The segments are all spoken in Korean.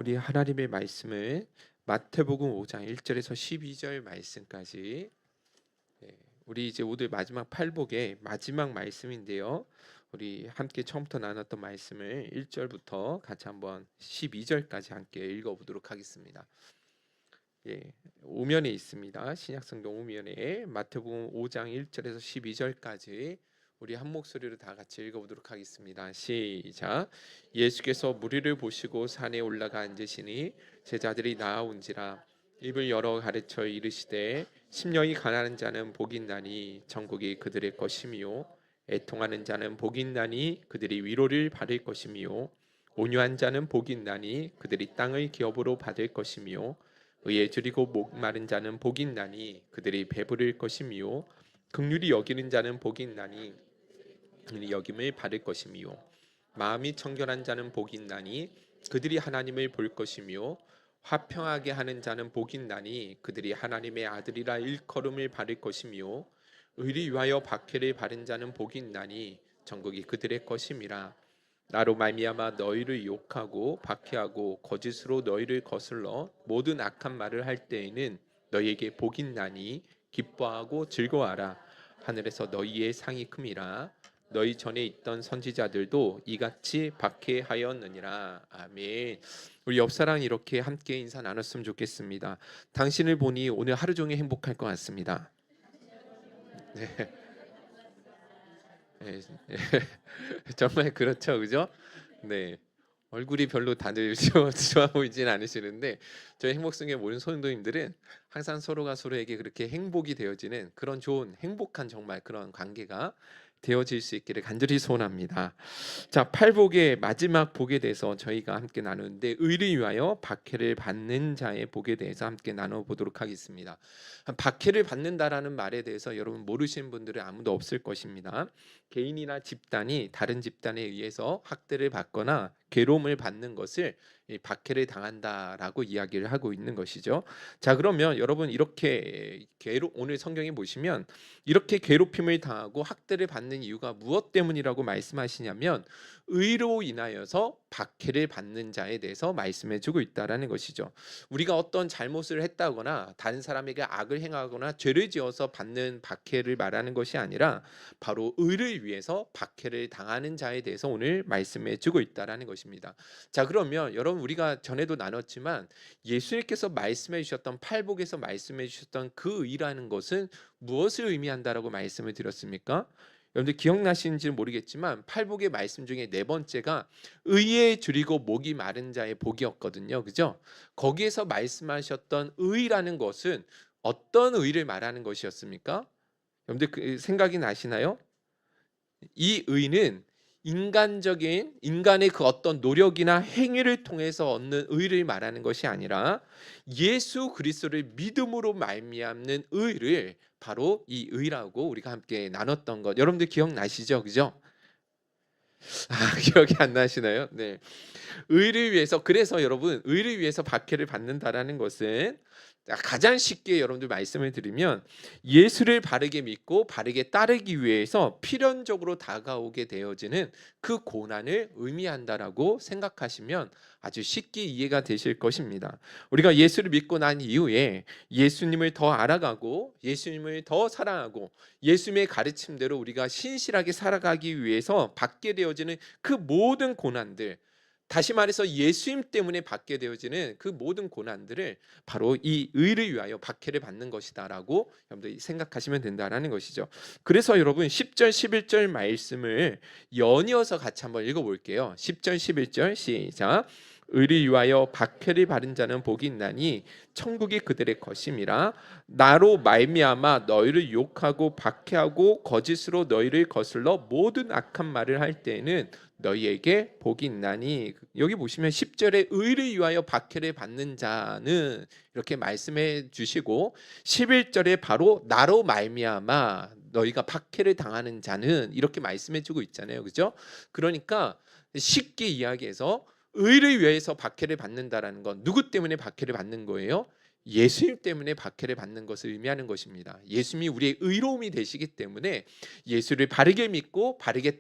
우리 하나님의 말씀을 마태복음 5장 1절에서 12절 말씀까지, 우리 이제 오늘 마지막 팔복의 마지막 말씀인데요. 우리 함께 처음부터 나눴던 말씀을 1절부터 같이 한번 12절까지 함께 읽어보도록 하겠습니다. 오면에 있습니다. 신약성경 오면에 마태복음 5장 1절에서 12절까지 우리 한 목소리로 다 같이 읽어보도록 하겠습니다. 시작. 예수께서 무리를 보시고 산에 올라가 앉으시니 제자들이 나아온지라 입을 열어 가르쳐 이르시되 심령이 가난한 자는 복이 있나니 천국이 그들의 것이며 애통하는 자는 복이 있나니 그들이 위로를 받을 것이며 온유한 자는 복이 있나니 그들이 땅의 기업으로 받을 것이며 의에 줄이고 목마른 자는 복이 있나니 그들이 배부를 것이며 긍휼히 여기는 자는 복이 있나니 그들이 여김을 받을 것이며 마음이 청결한 자는 복이 있나니 그들이 하나님을 볼 것이며 화평하게 하는 자는 복이 있나니 그들이 하나님의 아들이라 일컬음을 받을 것이며 의리 위하여 박해를 받은 자는 복이 있나니 천국이 그들의 것임이라. 나로 말미암아 너희를 욕하고 박해하고 거짓으로 너희를 거슬러 모든 악한 말을 할 때에는 너희에게 복이 있나니 기뻐하고 즐거워하라. 하늘에서 너희의 상이 큼이라. 너희 전에 있던 선지자들도 이같이 박해하였느니라. 아멘. 우리 옆사랑 이렇게 함께 인사 나눴으면 좋겠습니다. 당신을 보니 오늘 하루 종일 행복할 것 같습니다. 네. 네. 정말 그렇죠, 그죠? 네. 얼굴이 별로 다들 좋아 보이진 않으시는데 저희 행복성에 모인 성도님들은 항상 서로가 서로에게 그렇게 행복이 되어지는 그런 좋은 행복한 정말 그런 관계가 되어질 수 있기를 간절히 소원합니다. 자, 팔복의 마지막 복에 대해서 저희가 함께 나누는데 의를 위하여 박해를 받는 자의 복에 대해서 함께 나눠보도록 하겠습니다. 박해를 받는다라는 말에 대해서 여러분 모르시는 분들은 아무도 없을 것입니다. 개인이나 집단이 다른 집단에 의해서 학대를 받거나 괴로움을 받는 것을 박해를 당한다라고 이야기를 하고 있는 것이죠. 자, 그러면 여러분 이렇게 오늘 성경에 보시면 이렇게 괴롭힘을 당하고 학대를 받는 이유가 무엇 때문이라고 말씀하시냐면 의로 인하여서 박해를 받는 자에 대해서 말씀해주고 있다라는 것이죠. 우리가 어떤 잘못을 했다거나 다른 사람에게 악을 행하거나 죄를 지어서 받는 박해를 말하는 것이 아니라 바로 의를 위해서 박해를 당하는 자에 대해서 오늘 말씀해주고 있다라는 것입니다. 자, 그러면 여러분 우리가 전에도 나눴지만 예수님께서 말씀해 주셨던 팔복에서 말씀해 주셨던 그 의라는 것은 무엇을 의미한다라고 말씀을 드렸습니까? 여러분들 기억나시는지 모르겠지만 팔복의 말씀 중에 네 번째가 의에 줄이고 목이 마른 자의 복이었거든요. 그죠? 거기에서 말씀하셨던 의라는 것은 어떤 의를 말하는 것이었습니까? 여러분들 그 생각이 나시나요? 이 의는 인간적인 인간의 그 어떤 노력이나 행위를 통해서 얻는 의를 말하는 것이 아니라 예수 그리스도를 믿음으로 말미암는 의를 바로 이 의라고 우리가 함께 나눴던 것 여러분들 기억나시죠? 그죠? 기억이 안 나시나요? 네. 의를 위해서 그래서 여러분 의를 위해서 박해를 받는다라는 것은 가장 쉽게 여러분들 말씀을 드리면 예수를 바르게 믿고 바르게 따르기 위해서 필연적으로 다가오게 되어지는 그 고난을 의미한다라고 생각하시면 아주 쉽게 이해가 되실 것입니다. 우리가 예수를 믿고 난 이후에 예수님을 더 알아가고 예수님을 더 사랑하고 예수님의 가르침대로 우리가 신실하게 살아가기 위해서 받게 되어지는 그 모든 고난들 다시 말해서 예수님 때문에 받게 되어지는 그 모든 고난들을 바로 이 의를 위하여 박해를 받는 것이다라고 여러분들이 생각하시면 된다라는 것이죠. 그래서 여러분 10절 11절 말씀을 연이어서 같이 한번 읽어볼게요. 10절 11절 시작. 의를 위하여 박해를 받은 자는 복이 있나니 천국이 그들의 것임이라. 나로 말미암아 너희를 욕하고 박해하고 거짓으로 너희를 거슬러 모든 악한 말을 할 때에는 너희에게 복이 있나니. 여기 보시면 10절에 의를 위하여 박해를 받는 자는 이렇게 말씀해 주시고 11절에 바로 나로 말미암아 너희가 박해를 당하는 자는 이렇게 말씀해 주고 있잖아요. 그죠? 그러니까 쉽게 이야기해서 의를 위해서 박해를 받는다라는 건 누구 때문에 박해를 받는 거예요? 예수님 때문에 박해를 받는 것을 의미하는 것입니다. 예수님이 우리의 의로움이 되시기 때문에 예수를 바르게 믿고 바르게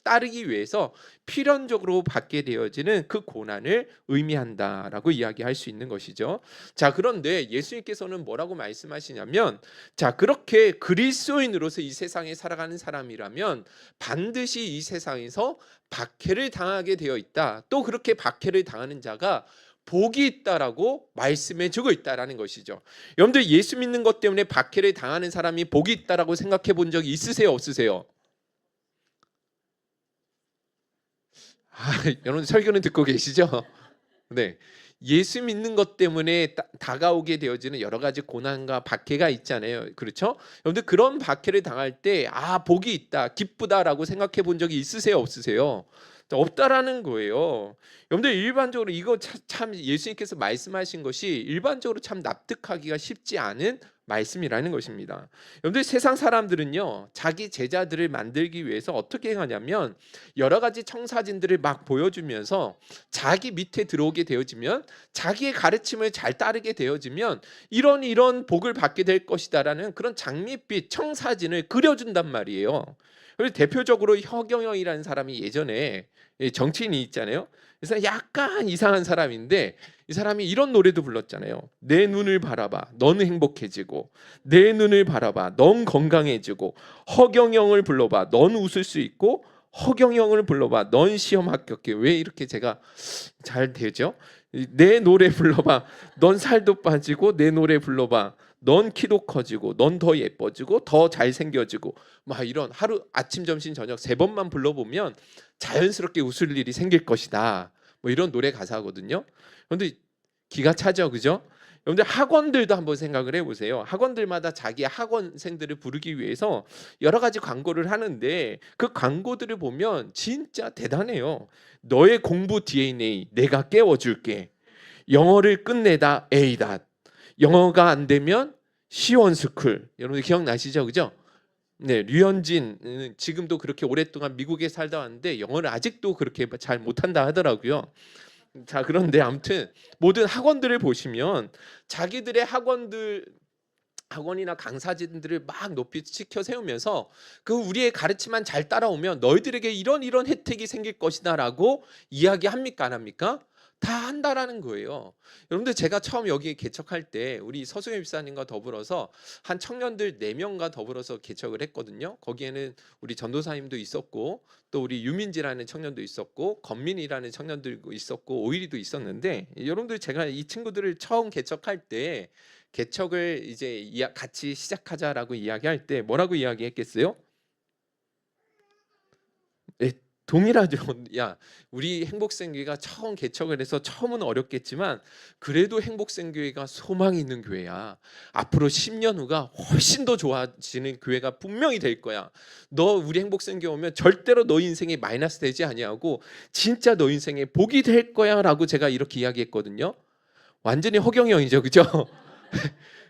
따르기 위해서 필연적으로 받게 되어지는 그 고난을 의미한다라고 이야기할 수 있는 것이죠. 자, 그런데 예수님께서는 뭐라고 말씀하시냐면, 자, 그렇게 그리스도인으로서 이 세상에 살아가는 사람이라면 반드시 이 세상에서 박해를 당하게 되어 있다. 또 그렇게 박해를 당하는 자가 복이 있다라고 말씀해 주고 있다라는 것이죠. 여러분들 예수 믿는 것 때문에 박해를 당하는 사람이 복이 있다라고 생각해 본 적이 있으세요, 없으세요? 여러분 설교는 듣고 계시죠? 네. 예수 믿는 것 때문에 다가오게 되어지는 여러 가지 고난과 박해가 있잖아요. 그렇죠? 여러분들 그런 박해를 당할 때 복이 있다, 기쁘다라고 생각해 본 적이 있으세요, 없으세요? 없다라는 거예요. 여러분들 일반적으로 이거 참 예수님께서 말씀하신 것이 일반적으로 참 납득하기가 쉽지 않은 말씀이라는 것입니다. 여러분들 세상 사람들은요, 자기 제자들을 만들기 위해서 어떻게 하냐면 여러 가지 청사진들을 막 보여주면서 자기 밑에 들어오게 되어지면, 자기의 가르침을 잘 따르게 되어지면 이런 복을 받게 될 것이다라는 그런 장밋빛 청사진을 그려준단 말이에요. 그래서 대표적으로 허경영이라는 사람이 예전에 정치인이 있잖아요. 그래서 약간 이상한 사람인데 이 사람이 이런 노래도 불렀잖아요. 내 눈을 바라봐, 너는 행복해지고, 내 눈을 바라봐, 넌 건강해지고, 허경영을 불러봐, 넌 웃을 수 있고, 허경영을 불러봐, 넌 시험 합격해. 왜 이렇게 제가 잘 되죠? 내 노래 불러봐, 넌 살도 빠지고, 내 노래 불러봐, 넌 키도 커지고, 넌 더 예뻐지고, 더 잘생겨지고, 막 이런 하루 아침 점심 저녁 3번만 불러보면 자연스럽게 웃을 일이 생길 것이다. 뭐 이런 노래 가사거든요. 그런데 기가 차죠, 그죠? 여러분들 학원들도 한번 생각을 해보세요. 학원들마다 자기 학원생들을 부르기 위해서 여러 가지 광고를 하는데 그 광고들을 보면 진짜 대단해요. 너의 공부 DNA 내가 깨워줄게. 영어를 끝내다 A다. 영어가 안 되면 시원스쿨. 여러분 기억나시죠, 그죠? 네, 류현진 지금도 그렇게 오랫동안 미국에 살다 왔는데 영어를 아직도 그렇게 잘 못한다 하더라고요. 자, 그런데 아무튼 모든 학원들을 보시면 자기들의 학원이나 강사진들을 막 높이 치켜 세우면서 그 우리의 가르침만 잘 따라오면 너희들에게 이런 혜택이 생길 것이다라고 이야기합니까, 안 합니까? 다 한다라는 거예요. 여러분들 제가 처음 여기에 개척할 때 우리 서승엽 집사님과 더불어서 한 청년들 4명과 더불어서 개척을 했거든요. 거기에는 우리 전도사님도 있었고 또 우리 유민지라는 청년도 있었고 건민이라는 청년들도 있었고 오일이도 있었는데, 여러분들 제가 이 친구들을 처음 개척할 때 개척을 이제 같이 시작하자라고 이야기할 때 뭐라고 이야기했겠어요? 예, 동일하죠. 야, 우리 행복생교회가 처음 개척을 해서 처음은 어렵겠지만 그래도 행복생교회가 소망이 있는 교회야. 앞으로 10년 후가 훨씬 더 좋아지는 교회가 분명히 될 거야. 너 우리 행복생교회 오면 절대로 너 인생에 마이너스 되지 아니하고 진짜 너 인생에 복이 될 거야라고 제가 이렇게 이야기했거든요. 완전히 허경영이죠, 그죠?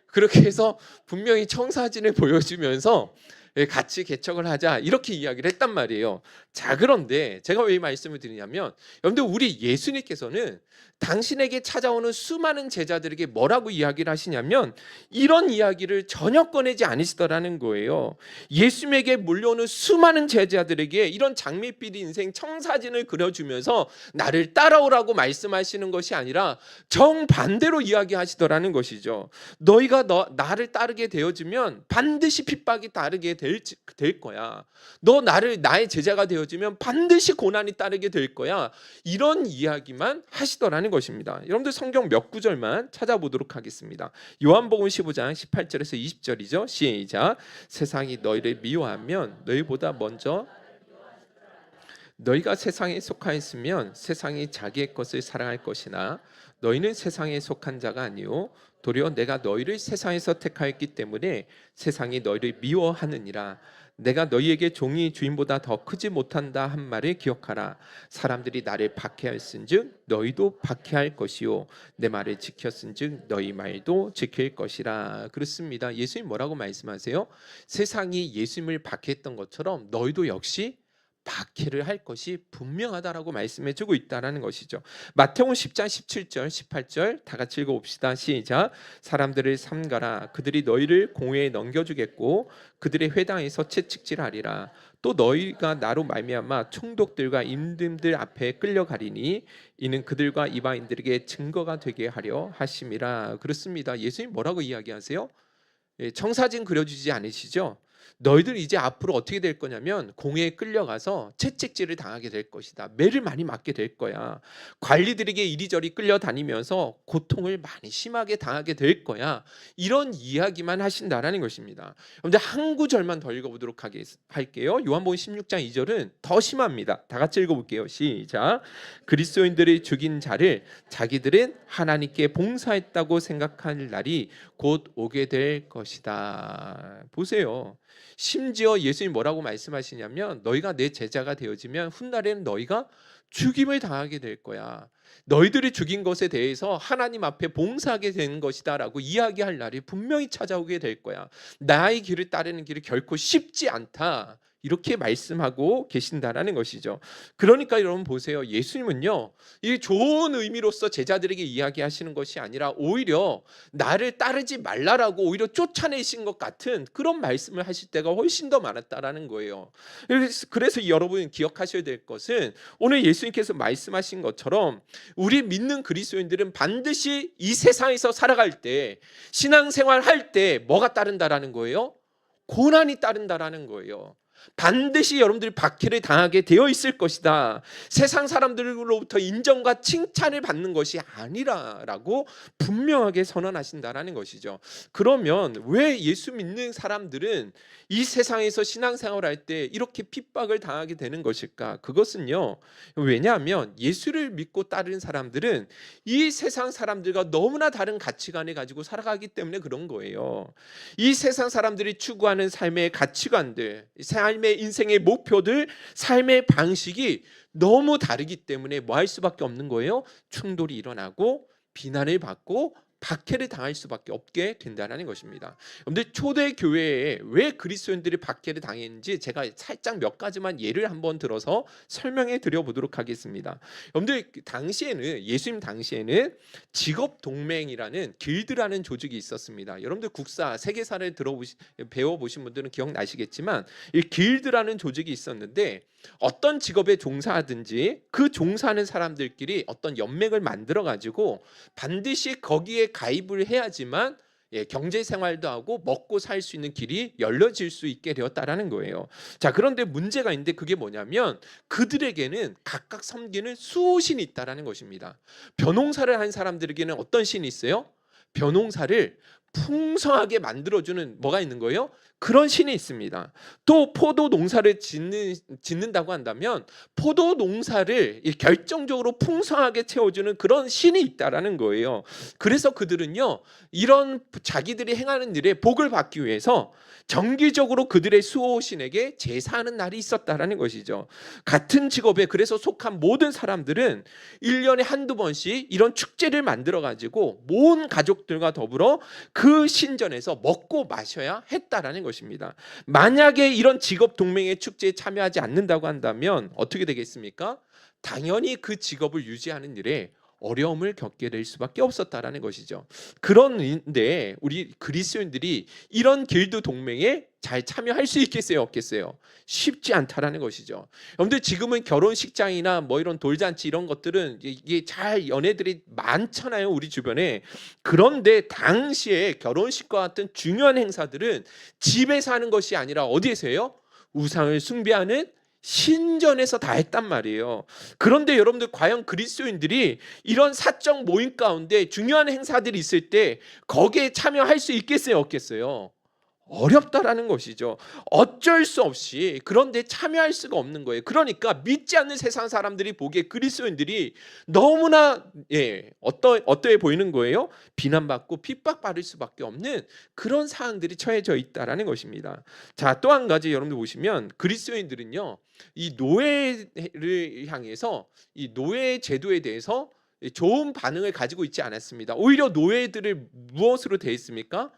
그렇게 해서 분명히 청사진을 보여주면서 같이 개척을 하자 이렇게 이야기를 했단 말이에요. 자, 그런데 제가 왜 이 말씀을 드리냐면 여러분들 우리 예수님께서는 당신에게 찾아오는 수많은 제자들에게 뭐라고 이야기를 하시냐면 이런 이야기를 전혀 꺼내지 않으시더라는 거예요. 예수님에게 몰려오는 수많은 제자들에게 이런 장밋빛 인생 청사진을 그려주면서 나를 따라오라고 말씀하시는 것이 아니라 정반대로 이야기하시더라는 것이죠. 너희가 나를 따르게 되어지면 반드시 핍박이 따르게 될 거야. 너 나의 제자가 되어지면 반드시 고난이 따르게 될 거야. 이런 이야기만 하시더라는 것입니다. 여러분들 성경 몇 구절만 찾아보도록 하겠습니다. 요한복음 15장 18절에서 20절이죠. 시작. 세상이 너희를 미워하면 너희보다 먼저 너희가 세상에 속하였으면 세상이 자기의 것을 사랑할 것이나 너희는 세상에 속한 자가 아니요 도리어 내가 너희를 세상에서 택하였기 때문에 세상이 너희를 미워하느니라. 내가 너희에게 종이 주인보다 더 크지 못한다 한 말을 기억하라. 사람들이 나를 박해하였은즉 너희도 박해할 것이요 내 말을 지켰은즉 너희 말도 지킬 것이라. 그렇습니다. 예수님 뭐라고 말씀하세요? 세상이 예수님을 박해했던 것처럼 너희도 역시 박해를 할 것이 분명하다라고 말씀해주고 있다라는 것이죠. 마태복음 10장 17절 18절 다 같이 읽어봅시다. 시작. 사람들을 삼가라. 그들이 너희를 공회에 넘겨주겠고 그들의 회당에서 채찍질하리라. 또 너희가 나로 말미암아 총독들과 임금들 앞에 끌려가리니 이는 그들과 이방인들에게 증거가 되게 하려 하심이라. 그렇습니다. 예수님 뭐라고 이야기하세요? 청사진 그려주지 않으시죠? 너희들 이제 앞으로 어떻게 될 거냐면 공회에 끌려가서 채찍질을 당하게 될 것이다. 매를 많이 맞게 될 거야. 관리들에게 이리저리 끌려다니면서 고통을 많이 심하게 당하게 될 거야. 이런 이야기만 하신다라는 것입니다. 그런데 한 구절만 더 읽어보도록 할게요. 요한복음 16장 2절은 더 심합니다. 다 같이 읽어볼게요. 시작. 그리스도인들이 죽인 자를 자기들은 하나님께 봉사했다고 생각할 날이 곧 오게 될 것이다. 보세요. 심지어 예수님 뭐라고 말씀하시냐면 너희가 내 제자가 되어지면 훗날에는 너희가 죽임을 당하게 될 거야. 너희들이 죽인 것에 대해서 하나님 앞에 봉사하게 되는 것이다 라고 이야기할 날이 분명히 찾아오게 될 거야. 나의 길을 따르는 길이 결코 쉽지 않다. 이렇게 말씀하고 계신다라는 것이죠. 그러니까 여러분 보세요. 예수님은요, 이 좋은 의미로서 제자들에게 이야기하시는 것이 아니라 오히려 나를 따르지 말라라고 오히려 쫓아내신 것 같은 그런 말씀을 하실 때가 훨씬 더 많았다라는 거예요. 그래서 여러분 기억하셔야 될 것은 오늘 예수님께서 말씀하신 것처럼 우리 믿는 그리스도인들은 반드시 이 세상에서 살아갈 때 신앙생활 할 때 뭐가 따른다라는 거예요? 고난이 따른다라는 거예요. 반드시 여러분들이 박해를 당하게 되어 있을 것이다. 세상 사람들로부터 인정과 칭찬을 받는 것이 아니라라고 분명하게 선언하신다라는 것이죠. 그러면 왜 예수 믿는 사람들은 이 세상에서 신앙생활을 할 때 이렇게 핍박을 당하게 되는 것일까? 그것은요. 왜냐하면 예수를 믿고 따르는 사람들은 이 세상 사람들과 너무나 다른 가치관을 가지고 살아가기 때문에 그런 거예요. 이 세상 사람들이 추구하는 삶의 가치관들, 삶의 인생의 목표들, 삶의 방식이 너무 다르기 때문에 뭐 할 수밖에 없는 거예요? 충돌이 일어나고 비난을 받고 박해를 당할 수밖에 없게 된다는 것입니다. 그런데 초대 교회에 왜 그리스도인들이 박해를 당했는지 제가 살짝 몇 가지만 예를 한번 들어서 설명해 드려 보도록 하겠습니다. 여러분들 당시에는 예수님 당시에는 직업 동맹이라는 길드라는 조직이 있었습니다. 여러분들 국사 세계사를 배워 보신 분들은 기억나시겠지만 이 길드라는 조직이 있었는데 어떤 직업에 종사하든지 그 종사하는 사람들끼리 어떤 연맹을 만들어 가지고 반드시 거기에 가입을 해야지만 경제 생활도 하고 먹고 살 수 있는 길이 열려질 수 있게 되었다라는 거예요. 자, 그런데 문제가 있는데 그게 뭐냐면 그들에게는 각각 섬기는 수호신이 있다라는 것입니다. 벼농사를 한 사람들에게는 어떤 신이 있어요? 벼농사를 풍성하게 만들어주는 뭐가 있는 거예요? 그런 신이 있습니다. 또 포도 농사를 짓는다고 한다면 포도 농사를 결정적으로 풍성하게 채워주는 그런 신이 있다라는 거예요. 그래서 그들은요, 이런 자기들이 행하는 일에 복을 받기 위해서 정기적으로 그들의 수호신에게 제사하는 날이 있었다라는 것이죠. 같은 직업에 그래서 속한 모든 사람들은 1년에 한두 번씩 이런 축제를 만들어 가지고 모든 가족들과 더불어 그 신전에서 먹고 마셔야 했다라는 것입니다. 만약에 이런 직업 동맹의 축제에 참여하지 않는다고 한다면 어떻게 되겠습니까? 당연히 그 직업을 유지하는 일에 어려움을 겪게 될 수밖에 없었다라는 것이죠. 그런데 우리 그리스도인들이 이런 길드 동맹에 잘 참여할 수 있겠어요, 없겠어요? 쉽지 않다라는 것이죠. 여러분들 지금은 결혼식장이나 뭐 이런 돌잔치 이런 것들은 이게 잘 연애들이 많잖아요, 우리 주변에. 그런데 당시에 결혼식과 같은 중요한 행사들은 집에서 하는 것이 아니라 어디에서 해요? 우상을 숭배하는 신전에서 다 했단 말이에요. 그런데 여러분들 과연 그리스도인들이 이런 사적 모임 가운데 중요한 행사들이 있을 때 거기에 참여할 수 있겠어요, 없겠어요? 어렵다라는 것이죠. 어쩔 수 없이 그런데 참여할 수가 없는 거예요. 그러니까 믿지 않는 세상 사람들이 보기에 그리스도인들이 너무나 어떠해 보이는 거예요? 비난받고 핍박받을 수밖에 없는 그런 사항들이 처해져 있다라는 것입니다. 자, 또 한 가지 여러분들 보시면 그리스도인들은요, 이 노예를 향해서 이 노예 제도에 대해서 좋은 반응을 가지고 있지 않았습니다. 오히려 노예들을 무엇으로 대했습니까?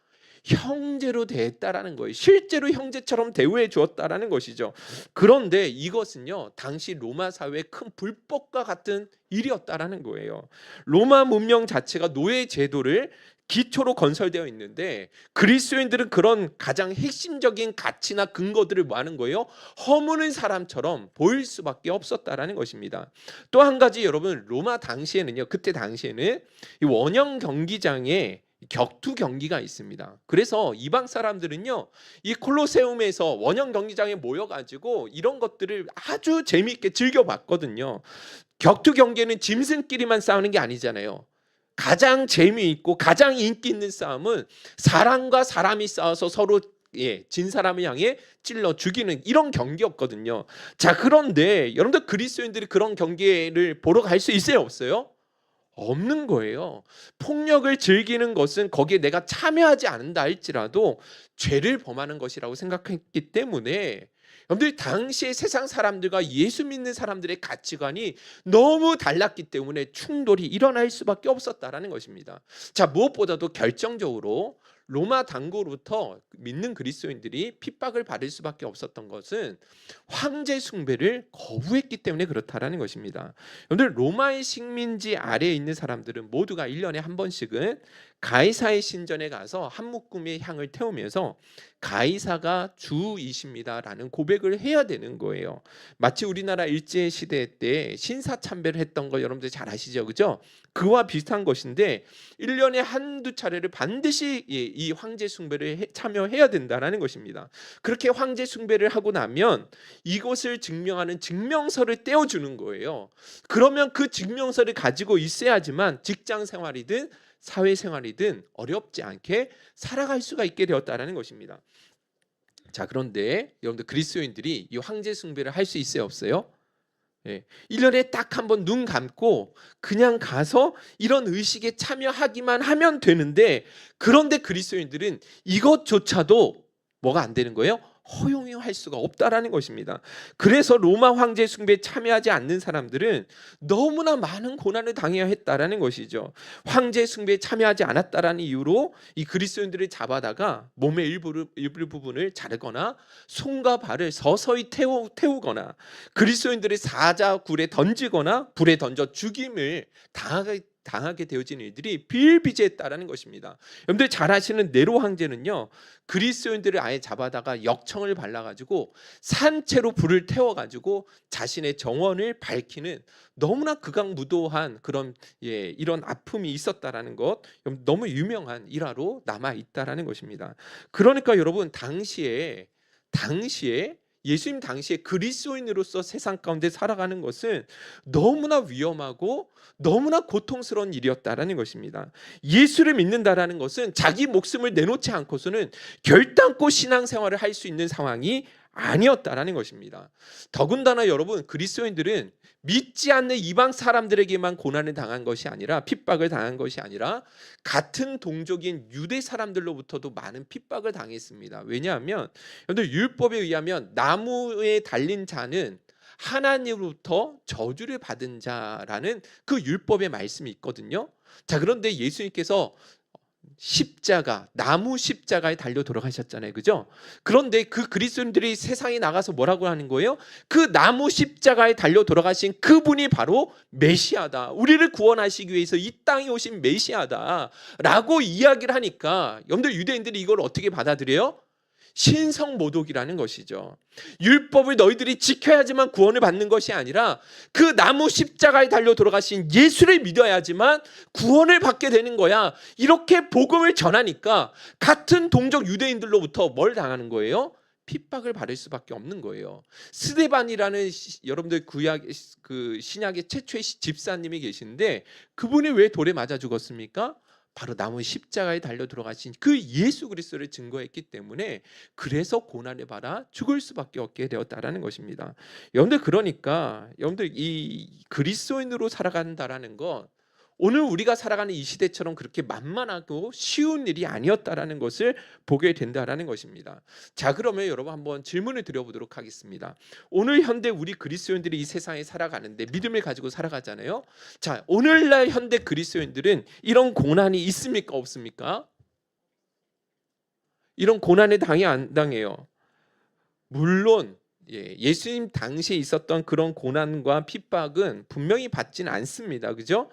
형제로 대했다라는 거예요. 실제로 형제처럼 대우해 주었다라는 것이죠. 그런데 이것은요, 당시 로마 사회의 큰 불법과 같은 일이었다라는 거예요. 로마 문명 자체가 노예 제도를 기초로 건설되어 있는데 그리스도인들은 그런 가장 핵심적인 가치나 근거들을 뭐 하는 거예요? 허무는 사람처럼 보일 수밖에 없었다라는 것입니다. 또 한 가지, 여러분, 로마 당시에는요, 그때 당시에는 이 원형 경기장에 격투 경기가 있습니다. 그래서 이방 사람들은요, 이 콜로세움에서 원형 경기장에 모여가지고 이런 것들을 아주 재미있게 즐겨봤거든요. 격투 경기는 짐승끼리만 싸우는 게 아니잖아요. 가장 재미있고 가장 인기 있는 싸움은 사람과 사람이 싸워서 서로 진 사람을 향해 찔러 죽이는 이런 경기였거든요. 자, 그런데 여러분들 그리스도인들이 그런 경기를 보러 갈 수 있어요, 없어요? 없는 거예요. 폭력을 즐기는 것은 거기에 내가 참여하지 않는다 할지라도 죄를 범하는 것이라고 생각했기 때문에, 여러분들 당시의 세상 사람들과 예수 믿는 사람들의 가치관이 너무 달랐기 때문에 충돌이 일어날 수밖에 없었다라는 것입니다. 자, 무엇보다도 결정적으로 로마 당국으로부터 믿는 그리스도인들이 핍박을 받을 수밖에 없었던 것은 황제 숭배를 거부했기 때문에 그렇다라는 것입니다. 여러분들 로마의 식민지 아래에 있는 사람들은 모두가 1년에 한 번씩은 가이사의 신전에 가서 한 묶음의 향을 태우면서 가이사가 주이십니다라는 고백을 해야 되는 거예요. 마치 우리나라 일제 시대 때 신사참배를 했던 거 여러분들 잘 아시죠, 그죠? 그와 비슷한 것인데 1년에 한두 차례를 반드시 이 황제 숭배를 참여해야 된다라는 것입니다. 그렇게 황제 숭배를 하고 나면 이것을 증명하는 증명서를 떼어주는 거예요. 그러면 그 증명서를 가지고 있어야지만 직장 생활이든 사회생활이든 어렵지 않게 살아갈 수가 있게 되었다라는 것입니다. 자, 그런데 여러분들 그리스도인들이 이 황제 숭배를 할 수 있어요, 없어요? 1년에 딱 한 번 눈 감고 그냥 가서 이런 의식에 참여하기만 하면 되는데, 그런데 그리스도인들은 이것조차도 뭐가 안 되는 거예요? 허용할 수가 없다라는 것입니다. 그래서 로마 황제 숭배에 참여하지 않는 사람들은 너무나 많은 고난을 당해야 했다라는 것이죠. 황제 숭배에 참여하지 않았다라는 이유로 이 그리스도인들을 잡아다가 몸의 일부 부분을 자르거나 손과 발을 서서히 태우거나 그리스도인들을 사자굴에 던지거나 불에 던져 죽임을 당하게 되어진 일들이 비일비재했다라는 것입니다. 여러분들 잘 아시는 네로 황제는요, 그리스도인들을 아예 잡아다가 역청을 발라가지고 산채로 불을 태워가지고 자신의 정원을 밝히는 너무나 극악무도한 그런 이런 아픔이 있었다라는 것, 너무 유명한 일화로 남아 있다라는 것입니다. 그러니까 여러분 당시에 예수님 당시에 그리스도인으로서 세상 가운데 살아가는 것은 너무나 위험하고 너무나 고통스러운 일이었다라는 것입니다. 예수를 믿는다라는 것은 자기 목숨을 내놓지 않고서는 결단코 신앙생활을 할 수 있는 상황이 아니었다라는 것입니다. 더군다나 여러분 그리스도인들은 믿지 않는 이방 사람들에게만 고난을 당한 것이 아니라, 핍박을 당한 것이 아니라 같은 동족인 유대 사람들로부터도 많은 핍박을 당했습니다. 왜냐하면 여러분들 율법에 의하면 나무에 달린 자는 하나님으로부터 저주를 받은 자라는 그 율법의 말씀이 있거든요. 자, 그런데 예수님께서 나무 십자가에 달려 돌아가셨잖아요, 그죠? 그런데 그 그리스도인들이 세상에 나가서 뭐라고 하는 거예요? 그 나무 십자가에 달려 돌아가신 그분이 바로 메시아다, 우리를 구원하시기 위해서 이 땅에 오신 메시아다라고 이야기를 하니까 여러분들 유대인들이 이걸 어떻게 받아들여요? 신성모독이라는 것이죠. 율법을 너희들이 지켜야지만 구원을 받는 것이 아니라 그 나무 십자가에 달려 돌아가신 예수를 믿어야지만 구원을 받게 되는 거야, 이렇게 복음을 전하니까 같은 동족 유대인들로부터 뭘 당하는 거예요? 핍박을 받을 수밖에 없는 거예요. 스데반이라는 여러분들 그 신약의 최초의 집사님이 계신데 그분이 왜 돌에 맞아 죽었습니까? 바로 나무 십자가에 달려 들어가신 그 예수 그리스도를 증거했기 때문에, 그래서 고난을 받아 죽을 수밖에 없게 되었다라는 것입니다. 여러분들 그러니까 여러분들 이 그리스도인으로 살아간다라는 건 오늘 우리가 살아가는 이 시대처럼 그렇게 만만하고 쉬운 일이 아니었다라는 것을 보게 된다라는 것입니다. 자, 그러면 여러분 한번 질문을 드려보도록 하겠습니다. 오늘 현대 우리 그리스도인들이 이 세상에 살아가는데 믿음을 가지고 살아가잖아요. 자, 오늘날 현대 그리스도인들은 이런 고난이 있습니까, 없습니까? 이런 고난에 당해 안 당해요? 물론 예수님 당시에 있었던 그런 고난과 핍박은 분명히 받지는 않습니다. 그죠?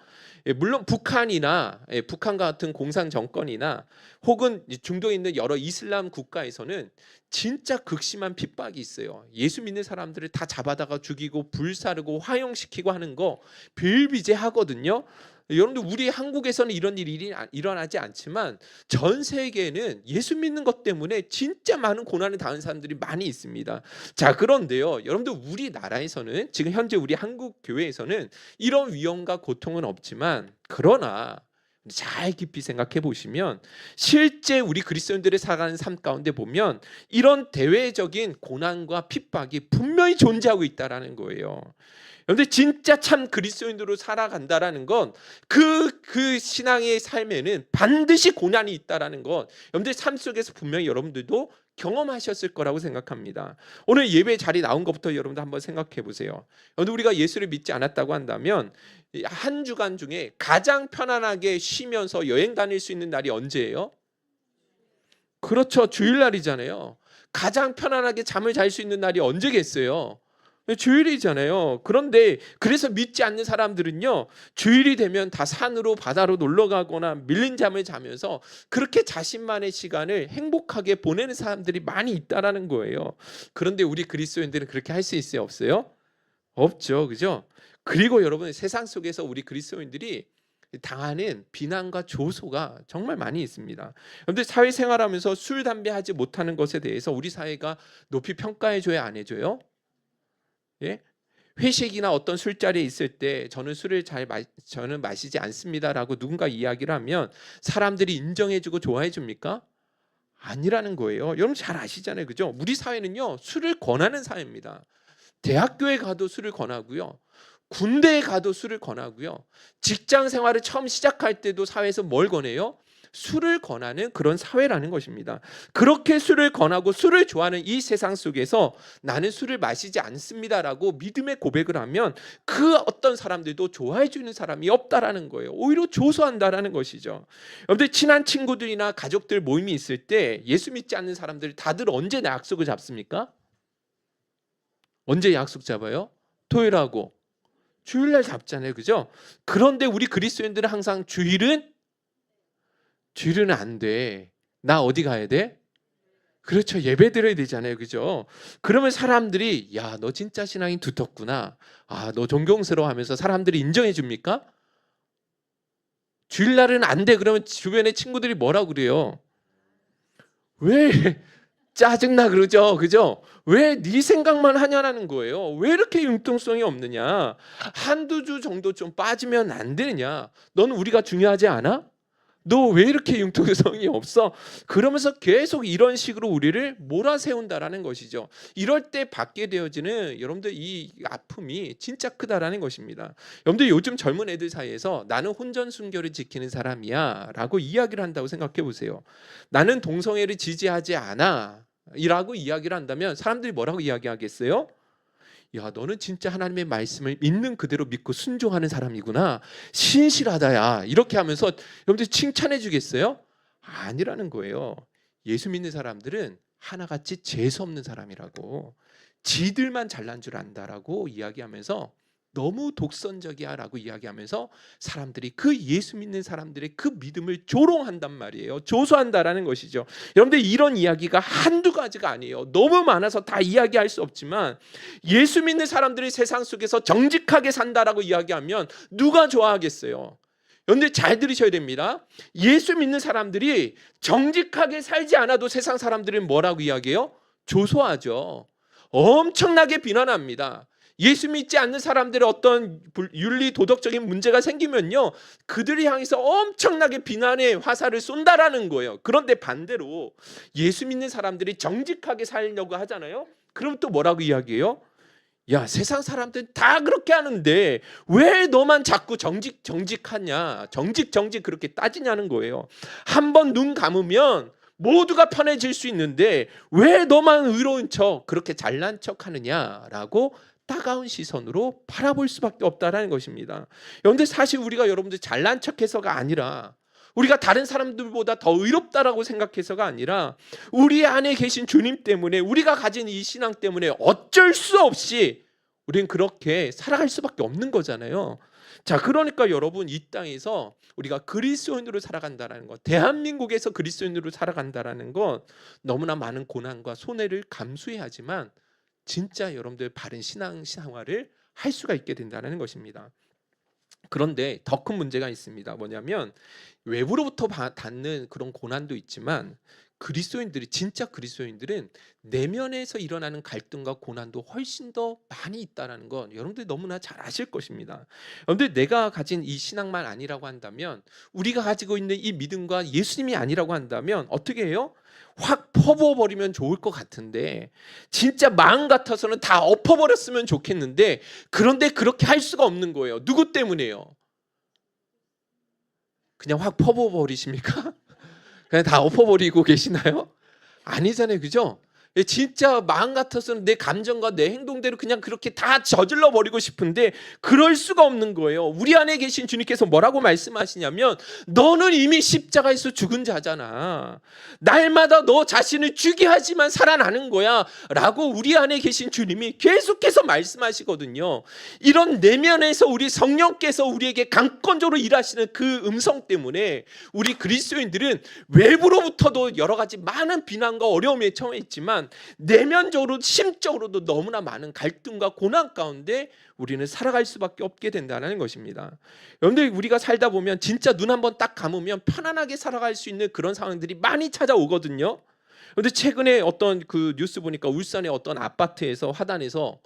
물론 북한이나 북한과 같은 공산 정권이나 혹은 중동에 있는 여러 이슬람 국가에서는 진짜 극심한 핍박이 있어요. 예수 믿는 사람들을 다 잡아다가 죽이고 불사르고 화형시키고 하는 거 비일비재하거든요. 여러분들 우리 한국에서는 이런 일이 일어나지 않지만 전 세계에는 예수 믿는 것 때문에 진짜 많은 고난을 당하는 사람들이 많이 있습니다. 자, 그런데요, 여러분들 우리나라에서는 지금 현재 우리 한국 교회에서는 이런 위험과 고통은 없지만, 그러나 잘 깊이 생각해 보시면 실제 우리 그리스도인들의 살아가는 삶 가운데 보면 이런 대외적인 고난과 핍박이 분명히 존재하고 있다라는 거예요. 그런데 진짜 참 그리스도인으로 살아간다라는 건 그 신앙의 삶에는 반드시 고난이 있다라는 것, 여러분들 삶 속에서 분명히 여러분들도 경험하셨을 거라고 생각합니다. 오늘 예배 자리 나온 것부터 여러분들 한번 생각해 보세요. 여러분들 우리가 예수를 믿지 않았다고 한다면 한 주간 중에 가장 편안하게 쉬면서 여행 다닐 수 있는 날이 언제예요? 그렇죠, 주일날이잖아요. 가장 편안하게 잠을 잘 수 있는 날이 언제겠어요? 주일이잖아요. 그런데 그래서 믿지 않는 사람들은요, 주일이 되면 다 산으로 바다로 놀러 가거나 밀린 잠을 자면서 그렇게 자신만의 시간을 행복하게 보내는 사람들이 많이 있다라는 거예요. 그런데 우리 그리스도인들은 그렇게 할 수 있어요, 없어요? 없죠. 그죠? 그리고 여러분, 세상 속에서 우리 그리스도인들이 당하는 비난과 조소가 정말 많이 있습니다. 그런데 사회생활하면서 술, 담배 하지 못하는 것에 대해서 우리 사회가 높이 평가해줘야 안 해줘요? 예? 회식이나 어떤 술자리에 있을 때 저는 저는 마시지 않습니다라고 누군가 이야기를 하면 사람들이 인정해주고 좋아해줍니까? 아니라는 거예요. 여러분 잘 아시잖아요, 그죠? 우리 사회는요, 술을 권하는 사회입니다. 대학교에 가도 술을 권하고요, 군대에 가도 술을 권하고요, 직장 생활을 처음 시작할 때도 사회에서 뭘 권해요? 술을 권하는 그런 사회라는 것입니다. 그렇게 술을 권하고 술을 좋아하는 이 세상 속에서 나는 술을 마시지 않습니다라고 믿음의 고백을 하면 그 어떤 사람들도 좋아해 주는 사람이 없다라는 거예요. 오히려 조소한다라는 것이죠. 여러분들 친한 친구들이나 가족들 모임이 있을 때 예수 믿지 않는 사람들 다들 언제 약속을 잡습니까? 언제 약속 잡아요? 토요일하고 주일날 잡잖아요, 그죠? 그런데 우리 그리스도인들은 항상 주일은 안 돼. 나 어디 가야 돼? 그렇죠. 예배 드려야 되잖아요. 그죠? 그러면 사람들이 야, 너 진짜 신앙이 두텁구나. 아, 너 존경스러워 하면서 사람들이 인정해 줍니까? 주일날은 안 돼. 그러면 주변의 친구들이 뭐라고 그래요? 왜 짜증나 그러죠. 그죠? 왜 네 생각만 하냐라는 거예요. 왜 이렇게 융통성이 없느냐? 한두 주 정도 좀 빠지면 안 되느냐? 너는 우리가 중요하지 않아? 너 왜 이렇게 융통성이 없어? 그러면서 계속 이런 식으로 우리를 몰아세운다라는 것이죠. 이럴 때 받게 되어지는 여러분들 이 아픔이 진짜 크다라는 것입니다. 여러분들 요즘 젊은 애들 사이에서 나는 혼전순결을 지키는 사람이야 라고 이야기를 한다고 생각해 보세요. 나는 동성애를 지지하지 않아 이라고 이야기를 한다면 사람들이 뭐라고 이야기하겠어요? 야, 너는 진짜 하나님의 말씀을 있는 그대로 믿고 순종하는 사람이구나. 신실하다야. 이렇게 하면서 여러분들 칭찬해 주겠어요? 아니라는 거예요. 예수 믿는 사람들은 하나같이 재수 없는 사람이라고, 지들만 잘난 줄 안다라고 이야기하면서 너무 독선적이야라고 이야기하면서 사람들이 그 예수 믿는 사람들의 그 믿음을 조롱한단 말이에요. 조소한다라는 것이죠. 여러분들 이런 이야기가 한두 가지가 아니에요. 너무 많아서 다 이야기할 수 없지만 예수 믿는 사람들이 세상 속에서 정직하게 산다라고 이야기하면 누가 좋아하겠어요? 여러분들 잘 들으셔야 됩니다. 예수 믿는 사람들이 정직하게 살지 않아도 세상 사람들은 뭐라고 이야기해요? 조소하죠. 엄청나게 비난합니다. 예수 믿지 않는 사람들의 어떤 윤리 도덕적인 문제가 생기면요, 그들이 향해서 엄청나게 비난의 화살을 쏜다라는 거예요. 그런데 반대로 예수 믿는 사람들이 정직하게 살려고 하잖아요. 그럼 또 뭐라고 이야기해요? 야, 세상 사람들 다 그렇게 하는데 왜 너만 자꾸 정직하냐, 정직 그렇게 따지냐는 거예요. 한번 눈 감으면 모두가 편해질 수 있는데 왜 너만 의로운 척 그렇게 잘난 척 하느냐라고 따가운 시선으로 바라볼 수밖에 없다라는 것입니다. 그런데 사실 우리가 여러분들 잘난 척해서가 아니라 우리가 다른 사람들보다 더 의롭다라고 생각해서가 아니라 우리 안에 계신 주님 때문에, 우리가 가진 이 신앙 때문에 어쩔 수 없이 우리는 그렇게 살아갈 수밖에 없는 거잖아요. 자, 그러니까 여러분, 이 땅에서 우리가 그리스도인으로 살아간다라는 것, 대한민국에서 그리스도인으로 살아간다라는 것, 너무나 많은 고난과 손해를 감수해야 하지만 진짜 여러분들 바른 신앙 생활을 할 수가 있게 된다는 것입니다. 그런데 더 큰 문제가 있습니다. 뭐냐면 외부로부터 닿는 그런 고난도 있지만 그리스도인들이, 진짜 그리스도인들은 내면에서 일어나는 갈등과 고난도 훨씬 더 많이 있다는 건 여러분들이 너무나 잘 아실 것입니다. 여러분들, 내가 가진 이 신앙만 아니라고 한다면, 우리가 가지고 있는 이 믿음과 예수님이 아니라고 한다면 어떻게 해요? 확 퍼부어버리면 좋을 것 같은데, 진짜 마음 같아서는 다 엎어버렸으면 좋겠는데, 그런데 그렇게 할 수가 없는 거예요. 누구 때문에요? 그냥 확 퍼부어버리십니까? 그냥 다 엎어버리고 계시나요? 아니잖아요, 그죠? 진짜 마음 같아서는 내 감정과 내 행동대로 그냥 그렇게 다 저질러 버리고 싶은데 그럴 수가 없는 거예요. 우리 안에 계신 주님께서 뭐라고 말씀하시냐면, 너는 이미 십자가에서 죽은 자잖아. 날마다 너 자신을 죽게 하지만 살아나는 거야 라고 우리 안에 계신 주님이 계속해서 말씀하시거든요. 이런 내면에서 우리 성령께서 우리에게 강권적으로 일하시는 그 음성 때문에 우리 그리스도인들은 외부로부터도 여러 가지 많은 비난과 어려움에 처해 있지만 내면적으로, 심적으로도 너무나 많은 갈등과 고난 가운데 우리는 살아갈 수밖에 없게 된다는 것입니다. 여러분들, 우리가 살다 보면 진짜 눈 한번 딱 감으면 편안하게 살아갈 수 있는 그런 상황들이 많이 찾아오거든요. 그런데 최근에 어떤 그 뉴스 보니까 울산의 어떤 아파트에서 화단에서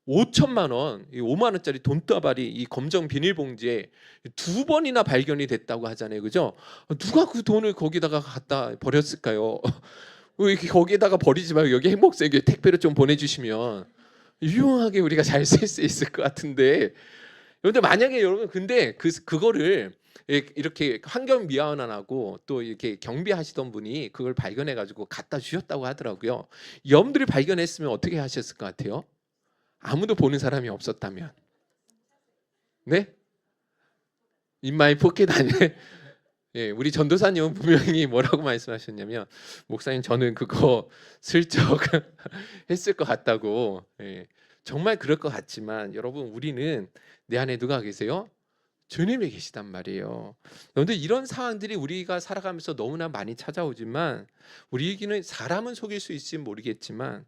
5천만 원, 5만 원짜리 돈다발이 이 검정 비닐봉지에 2번이나 발견이 됐다고 하잖아요, 그죠? 누가 그 돈을 거기다가 갖다 버렸을까요? 거기에다가 버리지 말고 여기 행복세계 택배로 좀 보내주시면 유용하게 우리가 잘 쓸 수 있을 것 같은데. 그런데 만약에 여러분, 근데 그거를 이렇게 환경미화원하고 또 이렇게 경비하시던 분이 그걸 발견해가지고 갖다 주셨다고 하더라고요. 여러분들이 발견했으면 어떻게 하셨을 것 같아요? 아무도 보는 사람이 없었다면, 네? In my pocket 안에. 예, 우리 전도사님은 분명히 뭐라고 말씀하셨냐면, 목사님, 저는 그거 슬쩍 했을 것 같다고. 예, 정말 그럴 것 같지만 여러분, 우리는 내 안에 누가 계세요? 주님이 계시단 말이에요. 그런데 이런 상황들이 우리가 살아가면서 너무나 많이 찾아오지만, 우리에게는 사람은 속일 수 있을지 모르겠지만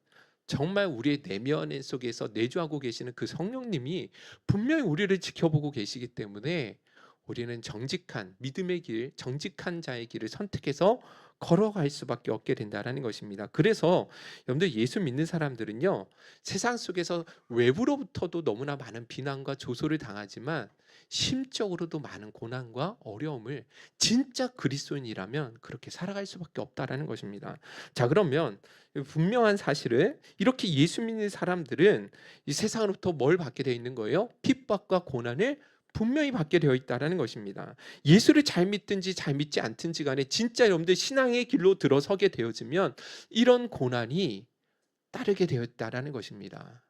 정말 우리의 내면 속에서 내주하고 계시는 그 성령님이 분명히 우리를 지켜보고 계시기 때문에 우리는 정직한 믿음의 길, 정직한 자의 길을 선택해서 걸어갈 수밖에 없게 된다는 것입니다. 그래서 여러분들, 예수 믿는 사람들은요, 세상 속에서 외부로부터도 너무나 많은 비난과 조소를 당하지만 심적으로도 많은 고난과 어려움을, 진짜 그리스도인이라면 그렇게 살아갈 수밖에 없다라는 것입니다. 자, 그러면 분명한 사실은 이렇게 예수 믿는 사람들은 이 세상으로부터 뭘 받게 되어 있는 거예요? 핍박과 고난을 분명히 받게 되어 있다는 것입니다. 예수를 잘 믿든지 잘 믿지 않든지 간에 진짜 여러분들 신앙의 길로 들어서게 되어지면 이런 고난이 따르게 되었다는 것입니다.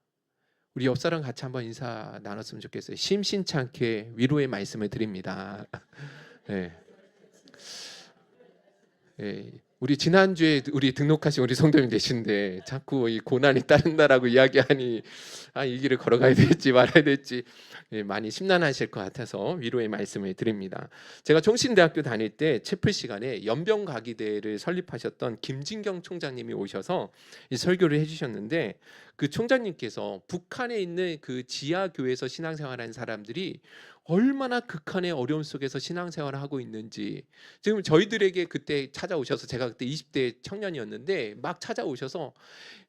우리 옆사람 같이 한번 인사 나눴으면 좋겠어요. 심심찮게 위로의 말씀을 드립니다. 네. 네. 우리 지난주에 우리 등록하신 우리 성도님 계신데 자꾸 이 고난이 따른다라고 이야기하니, 이 길을 걸어가야 될지 말아야 될지 많이 심란하실 것 같아서 위로의 말씀을 드립니다. 제가 종신대학교 다닐 때 채플 시간에 연병가기대를 설립하셨던 김진경 총장님이 오셔서 이 설교를 해주셨는데, 그 총장님께서 북한에 있는 그 지하교에서 신앙생활하는 사람들이 얼마나 극한의 어려움 속에서 신앙생활을 하고 있는지, 지금 저희들에게 그때 찾아오셔서, 제가 그때 20대 청년이었는데 막 찾아오셔서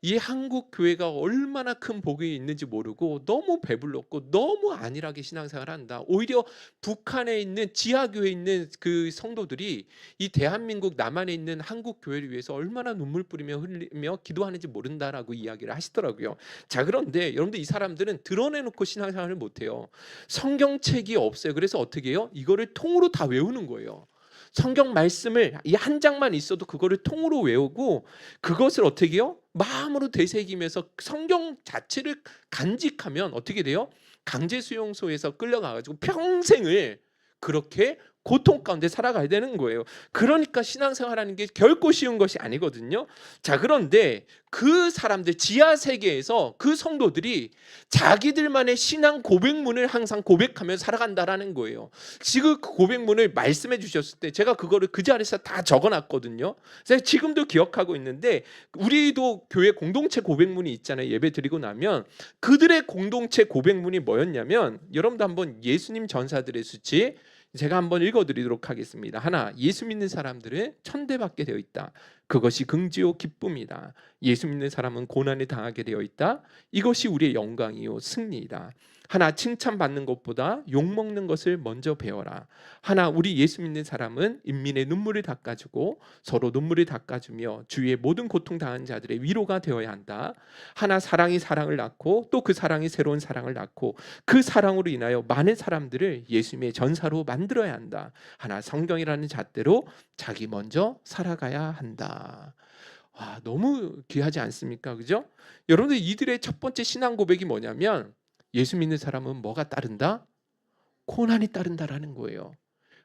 이 한국 교회가 얼마나 큰 복이 있는지 모르고 너무 배불렀고 너무 안일하게 신앙생활을 한다. 오히려 북한에 있는 지하교회에 있는 그 성도들이 이 대한민국 남한에 있는 한국 교회를 위해서 얼마나 눈물 뿌리며 흘리며 기도하는지 모른다라고 이야기를 하시더라고요. 자, 그런데 여러분들, 이 사람들은 드러내놓고 신앙생활을 못해요. 성경책이 없어요. 그래서 어떻게 해요? 이거를 통으로 다 외우는 거예요. 성경 말씀을 이 한 장만 있어도 그거를 통으로 외우고 그것을 어떻게 해요? 마음으로 되새기면서 성경 자체를 간직하면 어떻게 돼요? 강제 수용소에서 끌려가가지고 평생을 그렇게 고통 가운데 살아가야 되는 거예요. 그러니까 신앙생활하는 게 결코 쉬운 것이 아니거든요. 자, 그런데 그 사람들 지하 세계에서 그 성도들이 자기들만의 신앙 고백문을 항상 고백하며 살아간다라는 거예요. 지금 그 고백문을 말씀해 주셨을 때 제가 그거를 그 자리에서 다 적어놨거든요. 제가 지금도 기억하고 있는데, 우리도 교회 공동체 고백문이 있잖아요. 예배 드리고 나면 그들의 공동체 고백문이 뭐였냐면, 여러분도 한번 예수님 전사들의 수치 제가 한번 읽어드리도록 하겠습니다. 하나, 예수 믿는 사람들은 천대받게 되어 있다. 그것이 긍지요 기쁨이다. 예수 믿는 사람은 고난을 당하게 되어 있다. 이것이 우리의 영광이요 승리이다. 하나, 칭찬받는 것보다 욕먹는 것을 먼저 배워라. 하나, 우리 예수 믿는 사람은 인민의 눈물을 닦아주고 서로 눈물을 닦아주며 주위의 모든 고통 당한 자들의 위로가 되어야 한다. 하나, 사랑이 사랑을 낳고 또 그 사랑이 새로운 사랑을 낳고 그 사랑으로 인하여 많은 사람들을 예수님의 전사로 만들어야 한다. 하나, 성경이라는 잣대로 자기 먼저 살아가야 한다. 와, 너무 귀하지 않습니까? 그죠? 여러분들, 이들의 첫 번째 신앙 고백이 뭐냐면, 예수 믿는 사람은 뭐가 따른다? 고난이 따른다라는 거예요.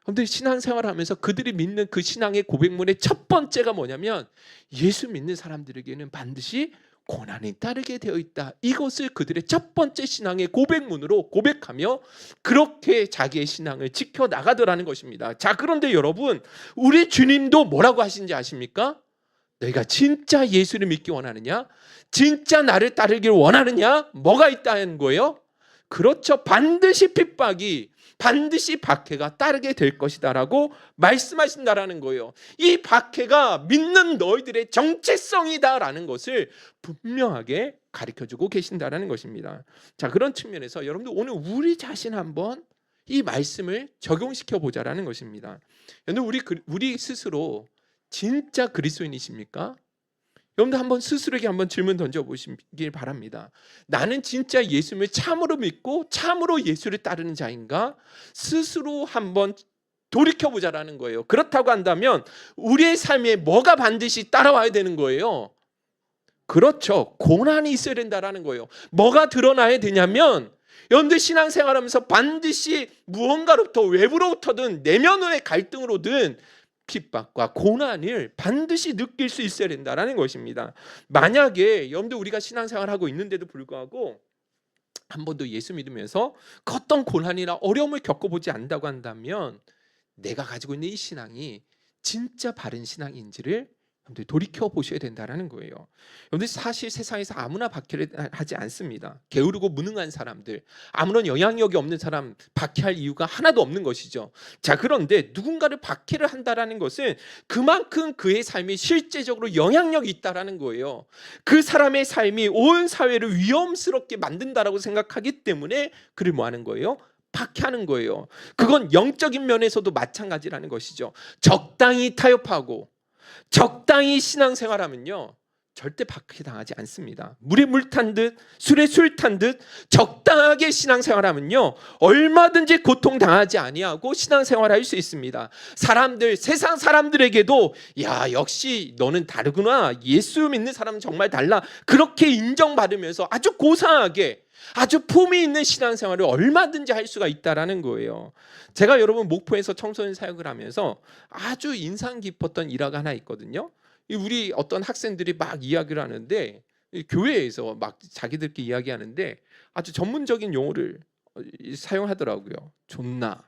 그런데 신앙생활하면서 그들이 믿는 그 신앙의 고백문의 첫 번째가 뭐냐면, 예수 믿는 사람들에게는 반드시 고난이 따르게 되어 있다. 이것을 그들의 첫 번째 신앙의 고백문으로 고백하며 그렇게 자기의 신앙을 지켜나가더라는 것입니다. 자, 그런데 여러분, 우리 주님도 뭐라고 하신지 아십니까? 너희가 진짜 예수를 믿기 원하느냐? 진짜 나를 따르기를 원하느냐? 뭐가 있다는 거예요? 그렇죠. 반드시 핍박이, 반드시 박해가 따르게 될 것이다라고 말씀하신다라는 거예요. 이 박해가 믿는 너희들의 정체성이다라는 것을 분명하게 가르쳐주고 계신다라는 것입니다. 자, 그런 측면에서 여러분들 오늘 우리 자신 한번 이 말씀을 적용시켜 보자라는 것입니다. 여러분, 우리 스스로 진짜 그리스도인이십니까? 여러분들 한번 스스로에게 한번 질문 던져보시길 바랍니다. 나는 진짜 예수님을 참으로 믿고 참으로 예수를 따르는 자인가? 스스로 한번 돌이켜보자라는 거예요. 그렇다고 한다면 우리의 삶에 뭐가 반드시 따라와야 되는 거예요? 그렇죠. 고난이 있어야 된다라는 거예요. 뭐가 드러나야 되냐면, 여러분들 신앙생활하면서 반드시 무언가로부터, 외부로부터든 내면의 갈등으로든 핍박과 고난을 반드시 느낄 수 있어야 된다라는 것입니다. 만약에 여러분들 우리가 신앙생활하고 있는데도 불구하고 한 번도 예수 믿으면서 어떤 고난이나 어려움을 겪어보지 않는다고 한다면, 내가 가지고 있는 이 신앙이 진짜 바른 신앙인지를 여러분들 돌이켜 보셔야 된다라는 거예요. 여러분들, 사실 세상에서 아무나 박해를 하지 않습니다. 게으르고 무능한 사람들, 아무런 영향력이 없는 사람 박해할 이유가 하나도 없는 것이죠. 자, 그런데 누군가를 박해를 한다라는 것은 그만큼 그의 삶이 실제적으로 영향력이 있다라는 거예요. 그 사람의 삶이 온 사회를 위험스럽게 만든다라고 생각하기 때문에 그를 뭐 하는 거예요? 박해하는 거예요. 그건 영적인 면에서도 마찬가지라는 것이죠. 적당히 타협하고 적당히 신앙생활하면요, 절대 박해당하지 않습니다. 물에 물 탄 듯 술에 술 탄 듯 적당하게 신앙생활하면요, 얼마든지 고통당하지 아니하고 신앙생활할 수 있습니다. 사람들, 세상 사람들에게도 야, 역시 너는 다르구나, 예수 믿는 사람은 정말 달라, 그렇게 인정받으면서 아주 고상하게, 아주 품위 있는 신앙생활을 얼마든지 할 수가 있다라는 거예요. 제가 여러분 목포에서 청소년 사역을 하면서 아주 인상 깊었던 일화가 하나 있거든요. 우리 어떤 학생들이 막 이야기를 하는데, 교회에서 막 자기들끼리 이야기하는데 아주 전문적인 용어를 사용하더라고요. 존나,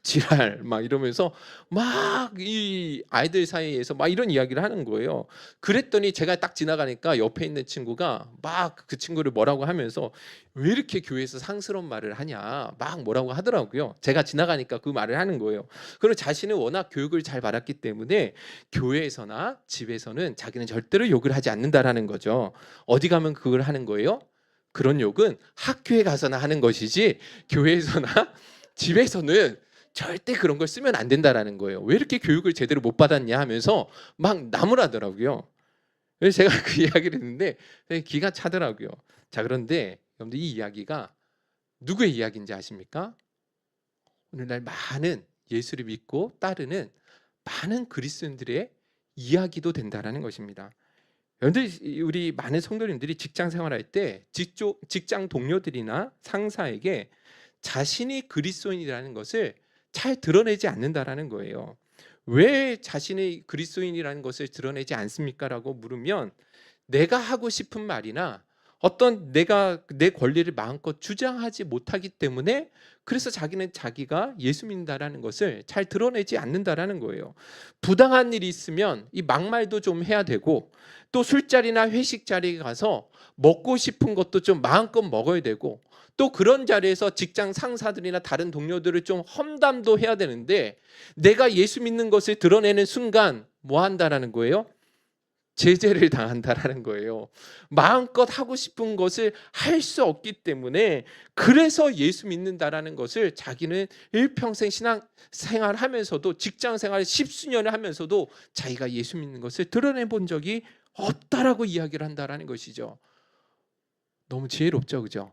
지랄, 막 이러면서 막 이 아이들 사이에서 막 이런 이야기를 하는 거예요. 그랬더니 제가 딱 지나가니까 옆에 있는 친구가 막 그 친구를 뭐라고 하면서, 왜 이렇게 교회에서 상스러운 말을 하냐, 막 뭐라고 하더라고요. 제가 지나가니까 그 말을 하는 거예요. 그리고 자신은 워낙 교육을 잘 받았기 때문에 교회에서나 집에서는 자기는 절대로 욕을 하지 않는다라는 거죠. 어디 가면 그걸 하는 거예요? 그런 욕은 학교에 가서나 하는 것이지 교회에서나 집에서는 절대 그런 걸 쓰면 안 된다라는 거예요. 왜 이렇게 교육을 제대로 못 받았냐 하면서 막 나무라더라고요. 그래서 제가 그 이야기를 했는데 되게 기가 차더라고요. 자, 그런데 여러분들, 이 이야기가 누구의 이야기인지 아십니까? 오늘날 많은 예수를 믿고 따르는 많은 그리스도인들의 이야기도 된다라는 것입니다. 여러분들, 우리 많은 성도님들이 직장 생활할 때 직장 동료들이나 상사에게 자신이 그리스도인이라는 것을 잘 드러내지 않는다라는 거예요. 왜 자신의 그리스도인이라는 것을 드러내지 않습니까라고 물으면 내가 하고 싶은 말이나 어떤 내가 내 권리를 마음껏 주장하지 못하기 때문에 그래서 자기는 자기가 예수 믿는다라는 것을 잘 드러내지 않는다라는 거예요. 부당한 일이 있으면 이 막말도 좀 해야 되고 또 술자리나 회식 자리에 가서 먹고 싶은 것도 좀 마음껏 먹어야 되고 또 그런 자리에서 직장 상사들이나 다른 동료들을 좀 험담도 해야 되는데 내가 예수 믿는 것을 드러내는 순간 뭐 한다라는 거예요? 제재를 당한다라는 거예요. 마음껏 하고 싶은 것을 할 수 없기 때문에 그래서 예수 믿는다라는 것을 자기는 일평생 신앙 생활하면서도 직장 생활 십수년을 하면서도 자기가 예수 믿는 것을 드러내 본 적이 없다라고 이야기를 한다라는 것이죠. 너무 지혜롭죠, 그죠?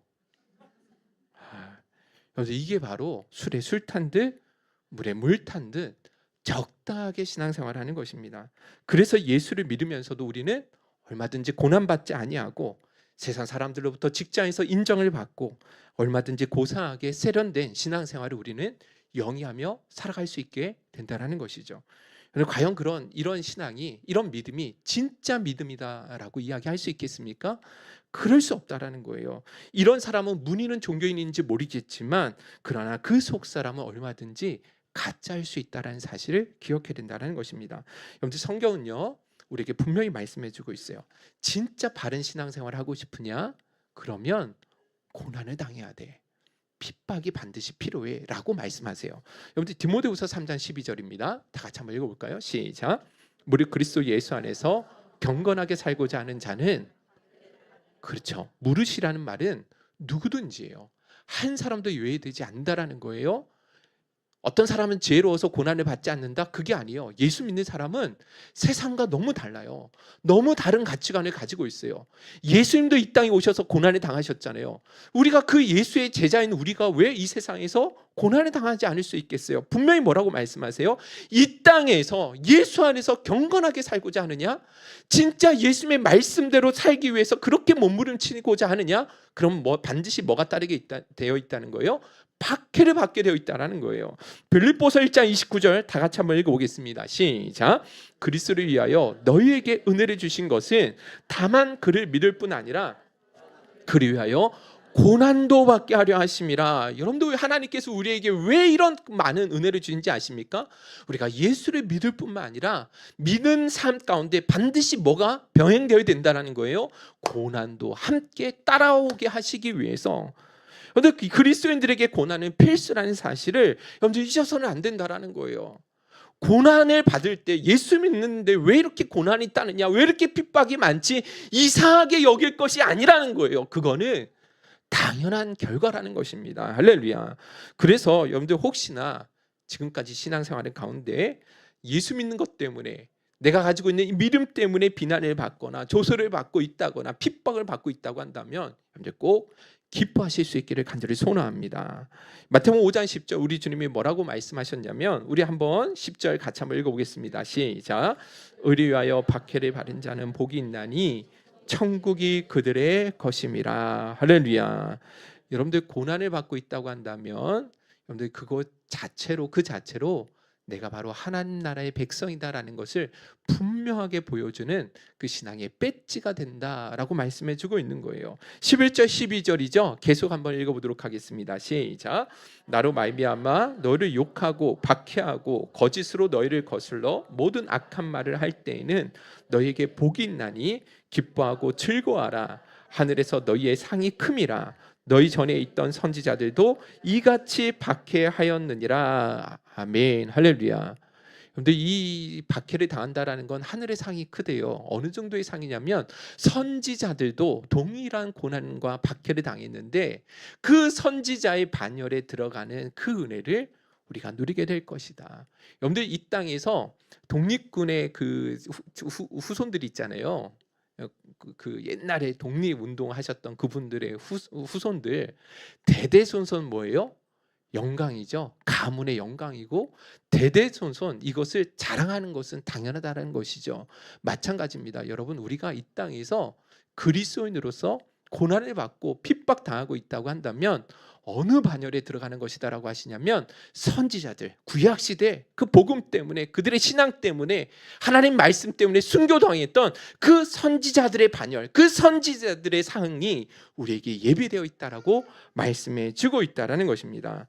그래서 이게 바로 술에 술 탄 듯 물에 물 탄 듯 적당하게 신앙생활하는 것입니다. 그래서 예수를 믿으면서도 우리는 얼마든지 고난받지 아니하고 세상 사람들로부터 직장에서 인정을 받고 얼마든지 고상하게 세련된 신앙생활을 우리는 영위하며 살아갈 수 있게 된다는 것이죠. 과연 이런 신앙이 이런 믿음이 진짜 믿음이다라고 이야기할 수 있겠습니까? 그럴 수 없다라는 거예요. 이런 사람은 문의는 종교인인지 모르겠지만 그러나 그 속 사람은 얼마든지 가짜일 수 있다라는 사실을 기억해야 된다는 것입니다. 여러분들 성경은요 우리에게 분명히 말씀해주고 있어요. 진짜 바른 신앙생활 하고 싶으냐? 그러면 고난을 당해야 돼. 핍박이 반드시 필요해 라고 말씀하세요. 여러분들 디모데후서 3장 12절입니다. 다 같이 한번 읽어볼까요? 시작. 무릇 그리스도 예수 안에서 경건하게 살고자 하는 자는 그렇죠. 무릇이라는 말은 누구든지예요. 한 사람도 예외되지 않는다라는 거예요. 어떤 사람은 지혜로워서 고난을 받지 않는다? 그게 아니에요. 예수 믿는 사람은 세상과 너무 달라요. 너무 다른 가치관을 가지고 있어요. 예수님도 이 땅에 오셔서 고난을 당하셨잖아요. 우리가 그 예수의 제자인 우리가 왜 이 세상에서 고난을 당하지 않을 수 있겠어요? 분명히 뭐라고 말씀하세요? 이 땅에서 예수 안에서 경건하게 살고자 하느냐? 진짜 예수님의 말씀대로 살기 위해서 그렇게 몸부림치고자 하느냐? 그럼 반드시 뭐가 따르게 되어 있다는 거예요? 박해를 받게 되어 있다는 거예요. 빌립보서 1장 29절 다 같이 한번 읽어보겠습니다. 시작. 그리스도를 위하여 너희에게 은혜를 주신 것은 다만 그를 믿을 뿐 아니라 그를 위하여 고난도 받게 하려 하심이라. 여러분들 하나님께서 우리에게 왜 이런 많은 은혜를 주신지 아십니까? 우리가 예수를 믿을 뿐만 아니라 믿는 삶 가운데 반드시 뭐가 병행되어야 된다는 거예요. 고난도 함께 따라오게 하시기 위해서. 그런데 그리스도인들에게 고난은 필수라는 사실을 여러분들 잊어서는 안 된다라는 거예요. 고난을 받을 때 예수 믿는데 왜 이렇게 고난이 있다느냐, 왜 이렇게 핍박이 많지, 이상하게 여길 것이 아니라는 거예요. 그거는 당연한 결과라는 것입니다. 할렐루야. 그래서 여러분들 혹시나 지금까지 신앙생활의 가운데 예수 믿는 것 때문에 내가 가지고 있는 이 믿음 때문에 비난을 받거나 조소를 받고 있다거나 핍박을 받고 있다고 한다면 여러분들 꼭 기뻐하실 수 있기를 간절히 소원합니다. 마태복음 5장 10절 우리 주님이 뭐라고 말씀하셨냐면 우리 한번 10절 같이 한번 읽어보겠습니다. 시작. 의를 위하여 박해를 받은 자는 복이 있나니 천국이 그들의 것임이라. 할렐루야. 여러분들 고난을 받고 있다고 한다면 여러분들 그 자체로 내가 바로 하나님 나라의 백성이다라는 것을 분명하게 보여주는 그 신앙의 배지가 된다라고 말씀해 주고 있는 거예요. 11절 12절이죠. 계속 한번 읽어보도록 하겠습니다. 시작. 나로 말미암아 너를 욕하고 박해하고 거짓으로 너희를 거슬러 모든 악한 말을 할 때에는 너희에게 복이 있나니 기뻐하고 즐거워하라. 하늘에서 너희의 상이 큼이라. 너희 전에 있던 선지자들도 이같이 박해하였느니라. 아멘. 할렐루야. 그런데 이 박해를 당한다라는 건 하늘의 상이 크대요. 어느 정도의 상이냐면 선지자들도 동일한 고난과 박해를 당했는데 그 선지자의 반열에 들어가는 그 은혜를 우리가 누리게 될 것이다. 여러분들 이 땅에서 독립군의 그 후손들이 있잖아요. 그 옛날에 독립운동 하셨던 그분들의 후손들 대대손손 뭐예요? 영광이죠. 가문의 영광이고 대대손손 이것을 자랑하는 것은 당연하다는 것이죠. 마찬가지입니다. 여러분 우리가 이 땅에서 그리스도인으로서 고난을 받고 핍박당하고 있다고 한다면 어느 반열에 들어가는 것이다라고 하시냐면 선지자들, 구약시대 그 복음 때문에, 그들의 신앙 때문에, 하나님 말씀 때문에 순교당했던 그 선지자들의 반열, 그 선지자들의 상이 우리에게 예비되어 있다라고 말씀해 주고 있다라는 것입니다.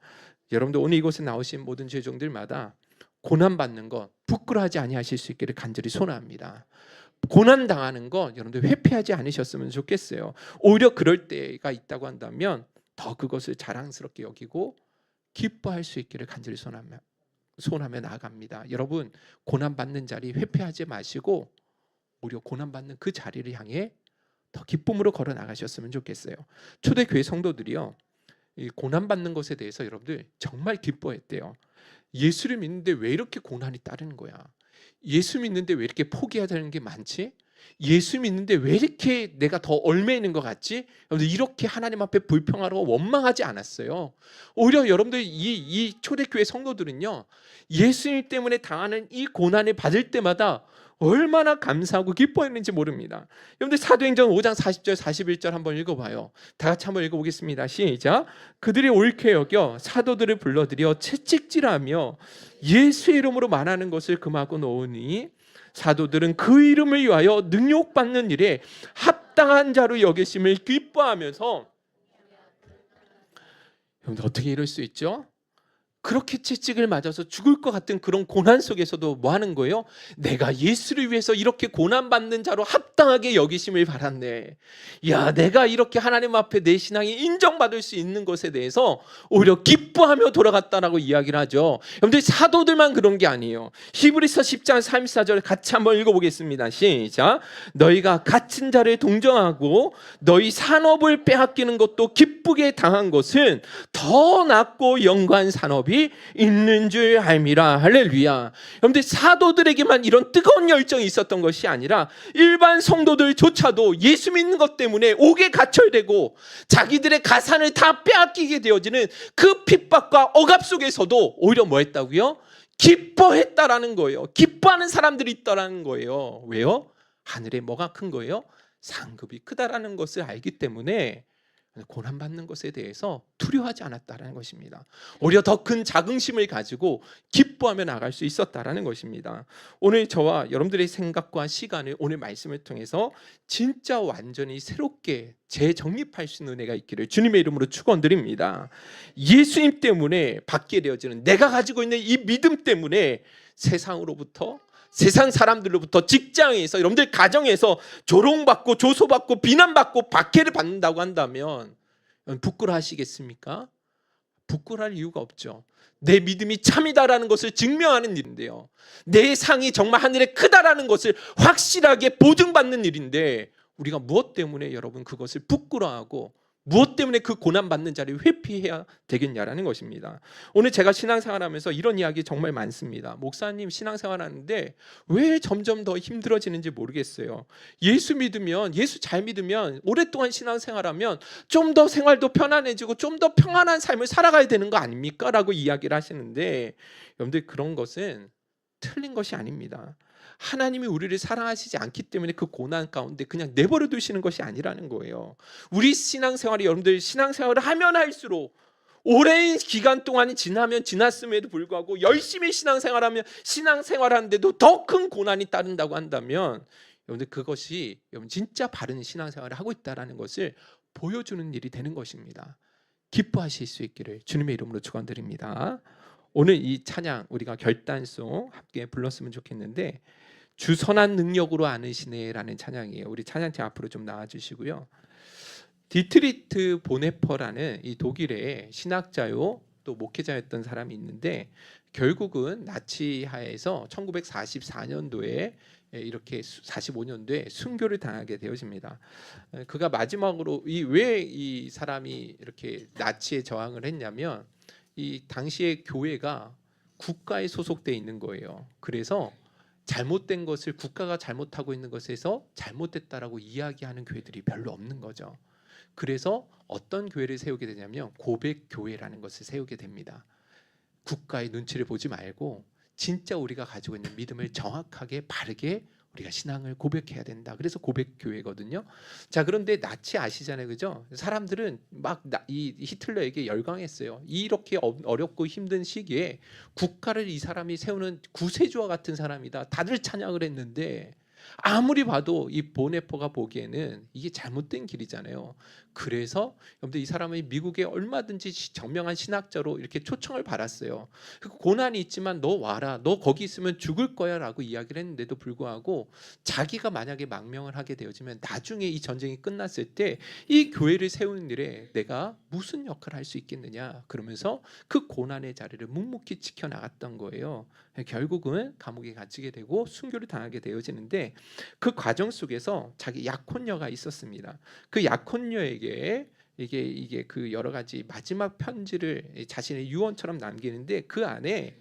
여러분들 오늘 이곳에 나오신 모든 죄종들마다 고난받는 것 부끄러워하지 아니하실 수 있기를 간절히 소원합니다. 고난 당하는 거 여러분들 회피하지 않으셨으면 좋겠어요. 오히려 그럴 때가 있다고 한다면 더 그것을 자랑스럽게 여기고 기뻐할 수 있기를 간절히 소원하며 나아갑니다. 여러분, 고난 받는 자리 회피하지 마시고 오히려 고난 받는 그 자리를 향해 더 기쁨으로 걸어 나가셨으면 좋겠어요. 초대교회 성도들이요, 이 고난 받는 것에 대해서 여러분들 정말 기뻐했대요. 예수를 믿는데 왜 이렇게 고난이 따르는 거야? 예수 믿는데 왜 이렇게 포기해야 되는 게 많지? 예수 믿는데 왜 이렇게 내가 더 얽매이는 것 같지? 여러분들 이렇게 하나님 앞에 불평하고 원망하지 않았어요. 오히려 여러분들 이 초대교회 성도들은요, 예수님 때문에 당하는 이 고난을 받을 때마다 얼마나 감사하고 기뻐했는지 모릅니다. 여러분들 사도행전 5장 40절 41절 한번 읽어봐요. 다 같이 한번 읽어보겠습니다. 시작. 그들이 옳게 여겨 사도들을 불러들여 채찍질하며 예수의 이름으로 말하는 것을 금하고 놓으니 사도들은 그 이름을 위하여 능욕받는 일에 합당한 자로 여기심을 기뻐하면서, 여러분들 어떻게 이럴 수 있죠? 그렇게 채찍을 맞아서 죽을 것 같은 그런 고난 속에서도 뭐 하는 거예요? 내가 예수를 위해서 이렇게 고난받는 자로 합당하게 여기심을 바랐네. 야, 내가 이렇게 하나님 앞에 내 신앙이 인정받을 수 있는 것에 대해서 오히려 기뻐하며 돌아갔다라고 이야기를 하죠. 여러분들 사도들만 그런 게 아니에요. 히브리서 10장 34절 같이 한번 읽어보겠습니다. 시작. 너희가 갇힌 자를 동정하고 너희 산업을 빼앗기는 것도 기쁘게 당한 것은 더 낫고 영광한 산업이 있는 줄 알미라. 할렐루야. 여러분들 사도들에게만 이런 뜨거운 열정이 있었던 것이 아니라 일반 성도들조차도 예수 믿는 것 때문에 옥에 갇혀야 되고 자기들의 가산을 다 빼앗기게 되어지는 그 핍박과 억압 속에서도 오히려 뭐 했다고요? 기뻐했다라는 거예요. 기뻐하는 사람들이 있다라는 거예요. 왜요? 하늘에 뭐가 큰 거예요? 상급이 크다라는 것을 알기 때문에 고난받는 것에 대해서 두려워하지 않았다라는 것입니다. 오히려 더 큰 자긍심을 가지고 기뻐하며 나갈 수 있었다라는 것입니다. 오늘 저와 여러분들의 생각과 시간을 오늘 말씀을 통해서 진짜 완전히 새롭게 재정립할 수 있는 은혜가 있기를 주님의 이름으로 축원드립니다. 예수님 때문에 받게 되어지는, 내가 가지고 있는 이 믿음 때문에 세상으로부터, 세상 사람들로부터, 직장에서, 여러분들 가정에서 조롱받고 조소받고 비난받고 박해를 받는다고 한다면 부끄러워하시겠습니까? 부끄러워할 이유가 없죠. 내 믿음이 참이다라는 것을 증명하는 일인데요, 내 상이 정말 하늘에 크다라는 것을 확실하게 보증받는 일인데 우리가 무엇 때문에 여러분 그것을 부끄러워하고 무엇 때문에 그 고난받는 자리를 회피해야 되겠냐라는 것입니다. 오늘 제가 신앙생활하면서 이런 이야기 정말 많습니다. 목사님 신앙생활하는데 왜 점점 더 힘들어지는지 모르겠어요. 예수 믿으면, 예수 잘 믿으면, 오랫동안 신앙생활하면 좀 더 생활도 편안해지고 좀 더 평안한 삶을 살아가야 되는 거 아닙니까? 라고 이야기를 하시는데 여러분들 그런 것은 틀린 것이 아닙니다. 하나님이 우리를 사랑하시지 않기 때문에 그 고난 가운데 그냥 내버려 두시는 것이 아니라는 거예요. 우리 신앙생활이, 여러분들 신앙생활을 하면 할수록 오랜 기간 동안이 지나면 지났음에도 불구하고 열심히 신앙생활하면 신앙생활하는데도 더 큰 고난이 따른다고 한다면 여러분들 그것이 여러분 진짜 바른 신앙생활을 하고 있다는 것을 보여주는 일이 되는 것입니다. 기뻐하실 수 있기를 주님의 이름으로 축원드립니다. 오늘 이 찬양 우리가 결단송 함께 불렀으면 좋겠는데, 주 선한 능력으로 안으시네라는 찬양이에요. 우리 찬양팀 앞으로 좀 나와주시고요. 디트리트 보네퍼라는 이 독일의 신학자요 또 목회자였던 사람이 있는데 결국은 나치하에서 1944년도에 이렇게 45년도에 순교를 당하게 되어집니다. 그가 마지막으로 왜 이 사람이 이렇게 나치에 저항을 했냐면 이 당시의 교회가 국가에 소속돼 있는 거예요. 그래서 잘못된 것을 국가가 잘못하고 있는 것에서 잘못됐다라고 이야기하는 교회들이 별로 없는 거죠. 그래서 어떤 교회를 세우게 되냐면 고백교회라는 것을 세우게 됩니다. 국가의 눈치를 보지 말고 진짜 우리가 가지고 있는 믿음을 정확하게 바르게 우리가 신앙을 고백해야 된다. 그래서 고백교회거든요. 자, 그런데 나치 아시잖아요, 그죠? 사람들은 막 이 히틀러에게 열광했어요. 이렇게 어렵고 힘든 시기에 국가를 이 사람이 세우는 구세주와 같은 사람이다. 다들 찬양을 했는데 아무리 봐도 이 보네포가 보기에는 이게 잘못된 길이잖아요. 그래서 여러분들 이 사람이 미국에 얼마든지 정명한 신학자로 이렇게 초청을 받았어요. 고난이 있지만 너 와라, 너 거기 있으면 죽을 거야 라고 이야기를 했는데도 불구하고 자기가 만약에 망명을 하게 되어지면 나중에 이 전쟁이 끝났을 때 이 교회를 세우는 일에 내가 무슨 역할을 할 수 있겠느냐, 그러면서 그 고난의 자리를 묵묵히 지켜나갔던 거예요. 결국은 감옥에 갇히게 되고 순교를 당하게 되어지는데, 그 과정 속에서 자기 약혼녀가 있었습니다. 그 약혼녀에게 이게 그 여러 가지 마지막 편지를 자신의 유언처럼 남기는데, 그 안에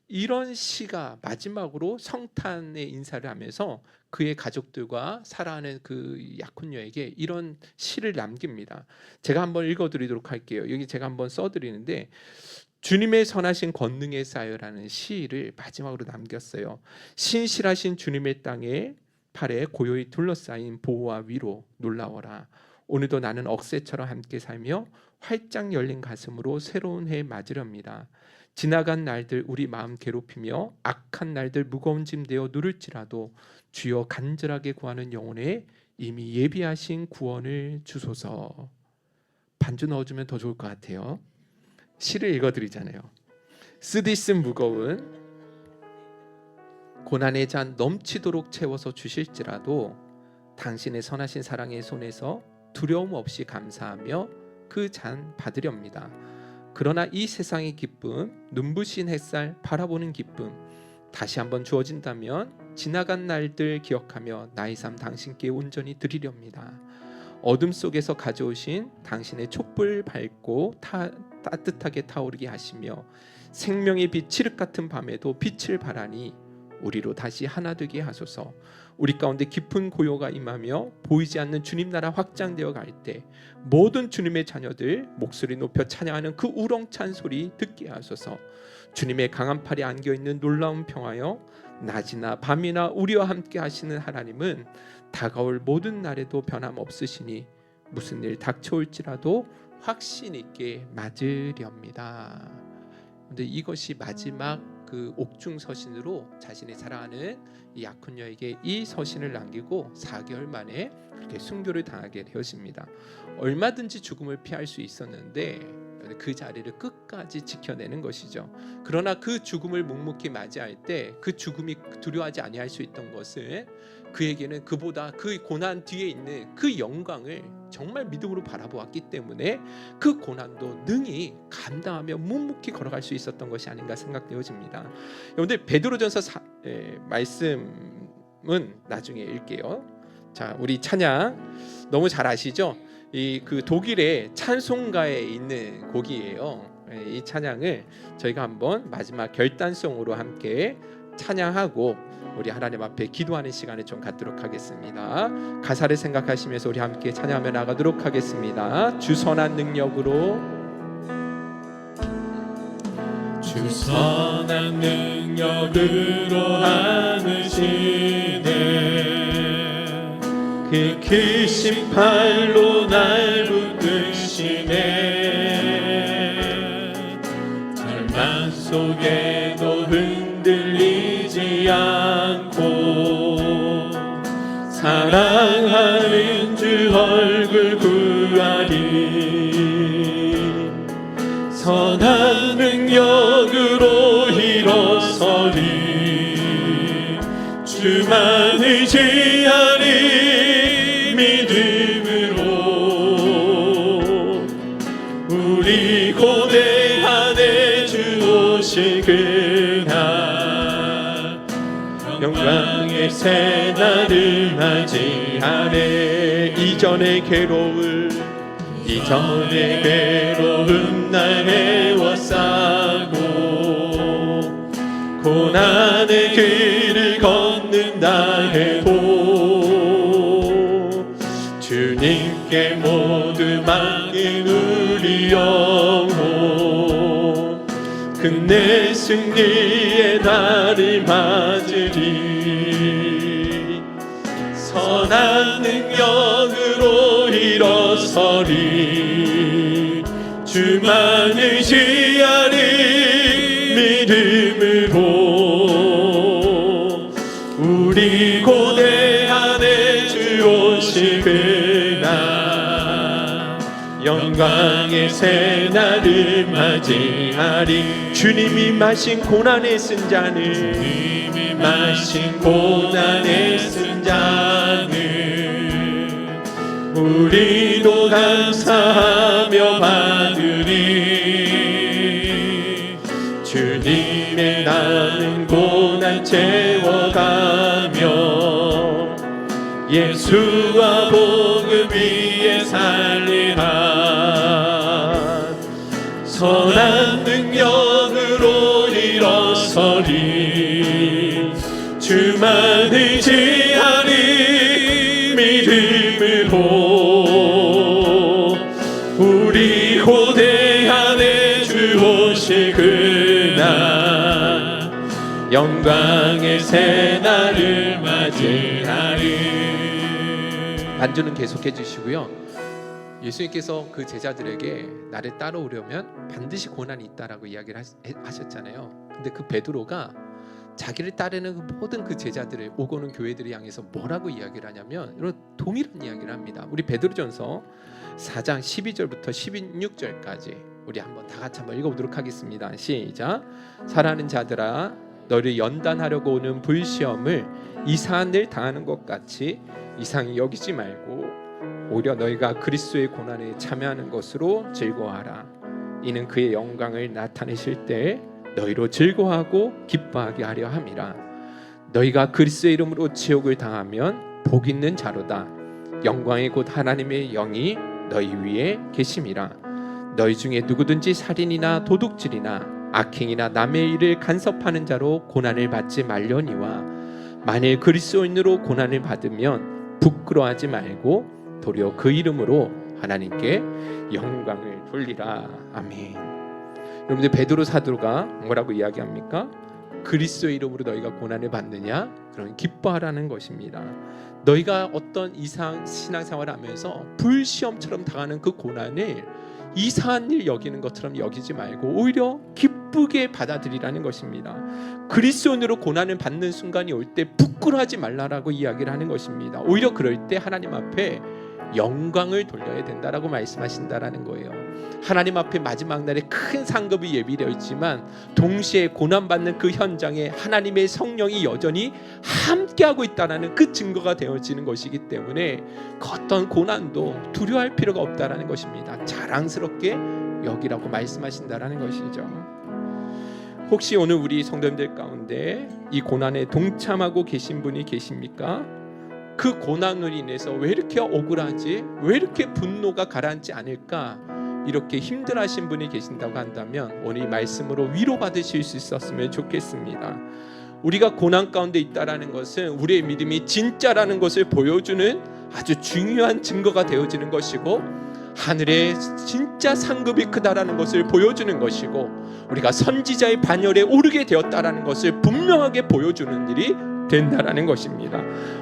이런 시가 마지막으로 성탄의 인사를 하면서 그의 가족들과 사랑하는 그 약혼녀에게 이런 시를 남깁니다. 제가 한번 읽어드리도록 할게요. 여기 제가 한번 써드리는데, 주님의 선하신 권능에 쌓여라는 시를 마지막으로 남겼어요. 신실하신 주님의 땅에 팔에 고요히 둘러싸인 보호와 위로 놀라워라. 오늘도 나는 억새처럼 함께 살며 활짝 열린 가슴으로 새로운 해 맞으렵니다. 지나간 날들 우리 마음 괴롭히며 악한 날들 무거운 짐 되어 누를지라도 주여 간절하게 구하는 영혼에 이미 예비하신 구원을 주소서. 반주 넣어주면 더 좋을 것 같아요. 시를 읽어드리잖아요. 쓰디쓴 무거운 고난의 잔 넘치도록 채워서 주실지라도 당신의 선하신 사랑의 손에서 두려움 없이 감사하며 그 잔 받으렵니다. 그러나 이 세상의 기쁨, 눈부신 햇살 바라보는 기쁨 다시 한번 주어진다면 지나간 날들 기억하며 나의 삶 당신께 온전히 드리렵니다. 어둠 속에서 가져오신 당신의 촛불 밝고 따뜻하게 타오르게 하시며 생명의 빛 칠흑 같은 밤에도 빛을 발하니 우리로 다시 하나 되게 하소서. 우리 가운데 깊은 고요가 임하며 보이지 않는 주님 나라 확장되어 갈 때 모든 주님의 자녀들 목소리 높여 찬양하는 그 우렁찬 소리 듣게 하소서. 주님의 강한 팔에 안겨있는 놀라운 평화여, 낮이나 밤이나 우리와 함께 하시는 하나님은 다가올 모든 날에도 변함없으시니 무슨 일 닥쳐올지라도 확신 있게 맞으렵니다. 근데 이것이 마지막 그 옥중 서신으로 자신의 사랑하는 이 약혼녀에게 이 서신을 남기고 4개월 만에 그렇게 순교를 당하게 되었습니다. 얼마든지 죽음을 피할 수 있었는데 그 자리를 끝까지 지켜내는 것이죠. 그러나 그 죽음을 묵묵히 맞이할 때 그 죽음이 두려워하지 아니할 수 있던 것은 그에게는 그보다 그 고난 뒤에 있는 그 영광을 정말 믿음으로 바라보았기 때문에 그 고난도 능히 감당하며 묵묵히 걸어갈 수 있었던 것이 아닌가 생각되어집니다. 여러분들 베드로전서 말씀은 나중에 읽게요. 자, 우리 찬양 너무 잘 아시죠? 이 그 독일의 찬송가에 있는 곡이에요. 이 찬양을 저희가 한번 마지막 결단송으로 함께 찬양하고 우리 하나님 앞에 기도하는 시간을 좀 갖도록 하겠습니다. 가사를 생각하시면서 우리 함께 찬양하며 나가도록 하겠습니다. 주 선한 능력으로, 주 선한 능력으로 안으시네. 그 크신 팔로 날 붙드시네. 절망 속에도 흔들리지 않고 사랑하는 주 얼굴 구하리. 선한 능력으로 일어서리. 주만 의지하리. 믿음으로 우리 고대하네. 주 오실 그날 영광의 새날을 맞이하네. 이전의 괴로움 날 헤워싸고 고난의 길을 걷는다 해도 주님께 모두 맡긴 우리 영혼 끝내 승리의 날을 맞으리. 선한 능력으로 일어서리 주만 의지하리 믿음으로 우리 고대 안에 주 오시그나 영광의 새날을 맞이하리 주님이 마신 고난의 쓴잔을 주님이 마신 고난의 쓴잔을 우리도 감사하며 받으리 주님의 남은 고난 채워가며 예수와 복음 위에 살리라 선한 능력으로 일어서리 주만 의지하리 믿음으로 우리 고대 안에 주 오시그나 영광의 새날을 맞이하리. 반주는 계속해 주시고요. 예수님께서 그 제자들에게 나를 따라오려면 반드시 고난이 있다라고 이야기를 하셨잖아요. 근데 그 베드로가 자기를 따르는 모든 그 제자들을 오고 오는 교회들을 향해서 뭐라고 이야기를 하냐면 이런 동일한 이야기를 합니다. 우리 베드로전서 4장 12절부터 16절까지 우리 한번 다 같이 한번 읽어보도록 하겠습니다. 시작. 사랑하는 자들아 너를 연단하려고 오는 불시험을 이상한 일 당하는 것 같이 이상히 여기지 말고 오히려 너희가 그리스도의 고난에 참여하는 것으로 즐거워하라. 이는 그의 영광을 나타내실 때 너희로 즐거워하고 기뻐하게 하려 함이라. 너희가 그리스도의 이름으로 지옥을 당하면 복 있는 자로다. 영광의 곧 하나님의 영이 너희 위에 계심이라. 너희 중에 누구든지 살인이나 도둑질이나 악행이나 남의 일을 간섭하는 자로 고난을 받지 말려니와 만일 그리스도인으로 고난을 받으면 부끄러워하지 말고 도리어 그 이름으로 하나님께 영광을 돌리라. 아멘. 여러분들 베드로 사도가 뭐라고 이야기합니까? 그리스도의 이름으로 너희가 고난을 받느냐? 그러면 기뻐하라는 것입니다. 너희가 어떤 이상 신앙생활을 하면서 불시험처럼 당하는 그 고난을 이상한 일 여기는 것처럼 여기지 말고 오히려 기쁘게 받아들이라는 것입니다. 그리스도인으로 고난을 받는 순간이 올 때 부끄러워하지 말라라고 이야기를 하는 것입니다. 오히려 그럴 때 하나님 앞에 영광을 돌려야 된다라고 말씀하신다라는 거예요. 하나님 앞에 마지막 날에 큰 상급이 예비되어 있지만 동시에 고난받는 그 현장에 하나님의 성령이 여전히 함께하고 있다는 그 증거가 되어지는 것이기 때문에 어떤 고난도 두려워할 필요가 없다라는 것입니다. 자랑스럽게 여기라고 말씀하신다라는 것이죠. 혹시 오늘 우리 성도님들 가운데 이 고난에 동참하고 계신 분이 계십니까? 그 고난으로 인해서 왜 이렇게 억울하지? 왜 이렇게 분노가 가라앉지 않을까? 이렇게 힘들어하신 분이 계신다고 한다면 오늘 이 말씀으로 위로받으실 수 있었으면 좋겠습니다. 우리가 고난 가운데 있다라는 것은 우리의 믿음이 진짜라는 것을 보여주는 아주 중요한 증거가 되어지는 것이고 하늘에 진짜 상급이 크다라는 것을 보여주는 것이고 우리가 선지자의 반열에 오르게 되었다라는 것을 분명하게 보여주는 일이 된다라는 것입니다.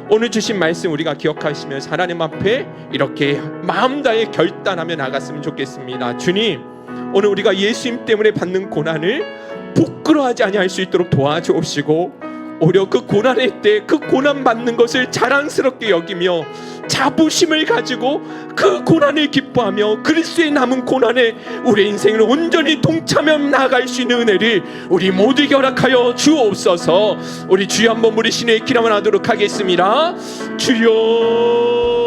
오늘 주신 말씀 우리가 기억하시면서 하나님 앞에 이렇게 마음 다해 결단하며 나갔으면 좋겠습니다. 주님, 오늘 우리가 예수님 때문에 받는 고난을 부끄러워하지 아니할 수 있도록 도와주옵시고 오히려 그 고난의 때 그 고난 받는 것을 자랑스럽게 여기며 자부심을 가지고 그 고난을 기뻐하며 그리스도의 남은 고난에 우리 인생을 온전히 동참하며 나아갈 수 있는 은혜를 우리 모두에게 허락하여 주옵소서. 우리 주여 한번 부르시는 기도만 하도록 하겠습니다. 주여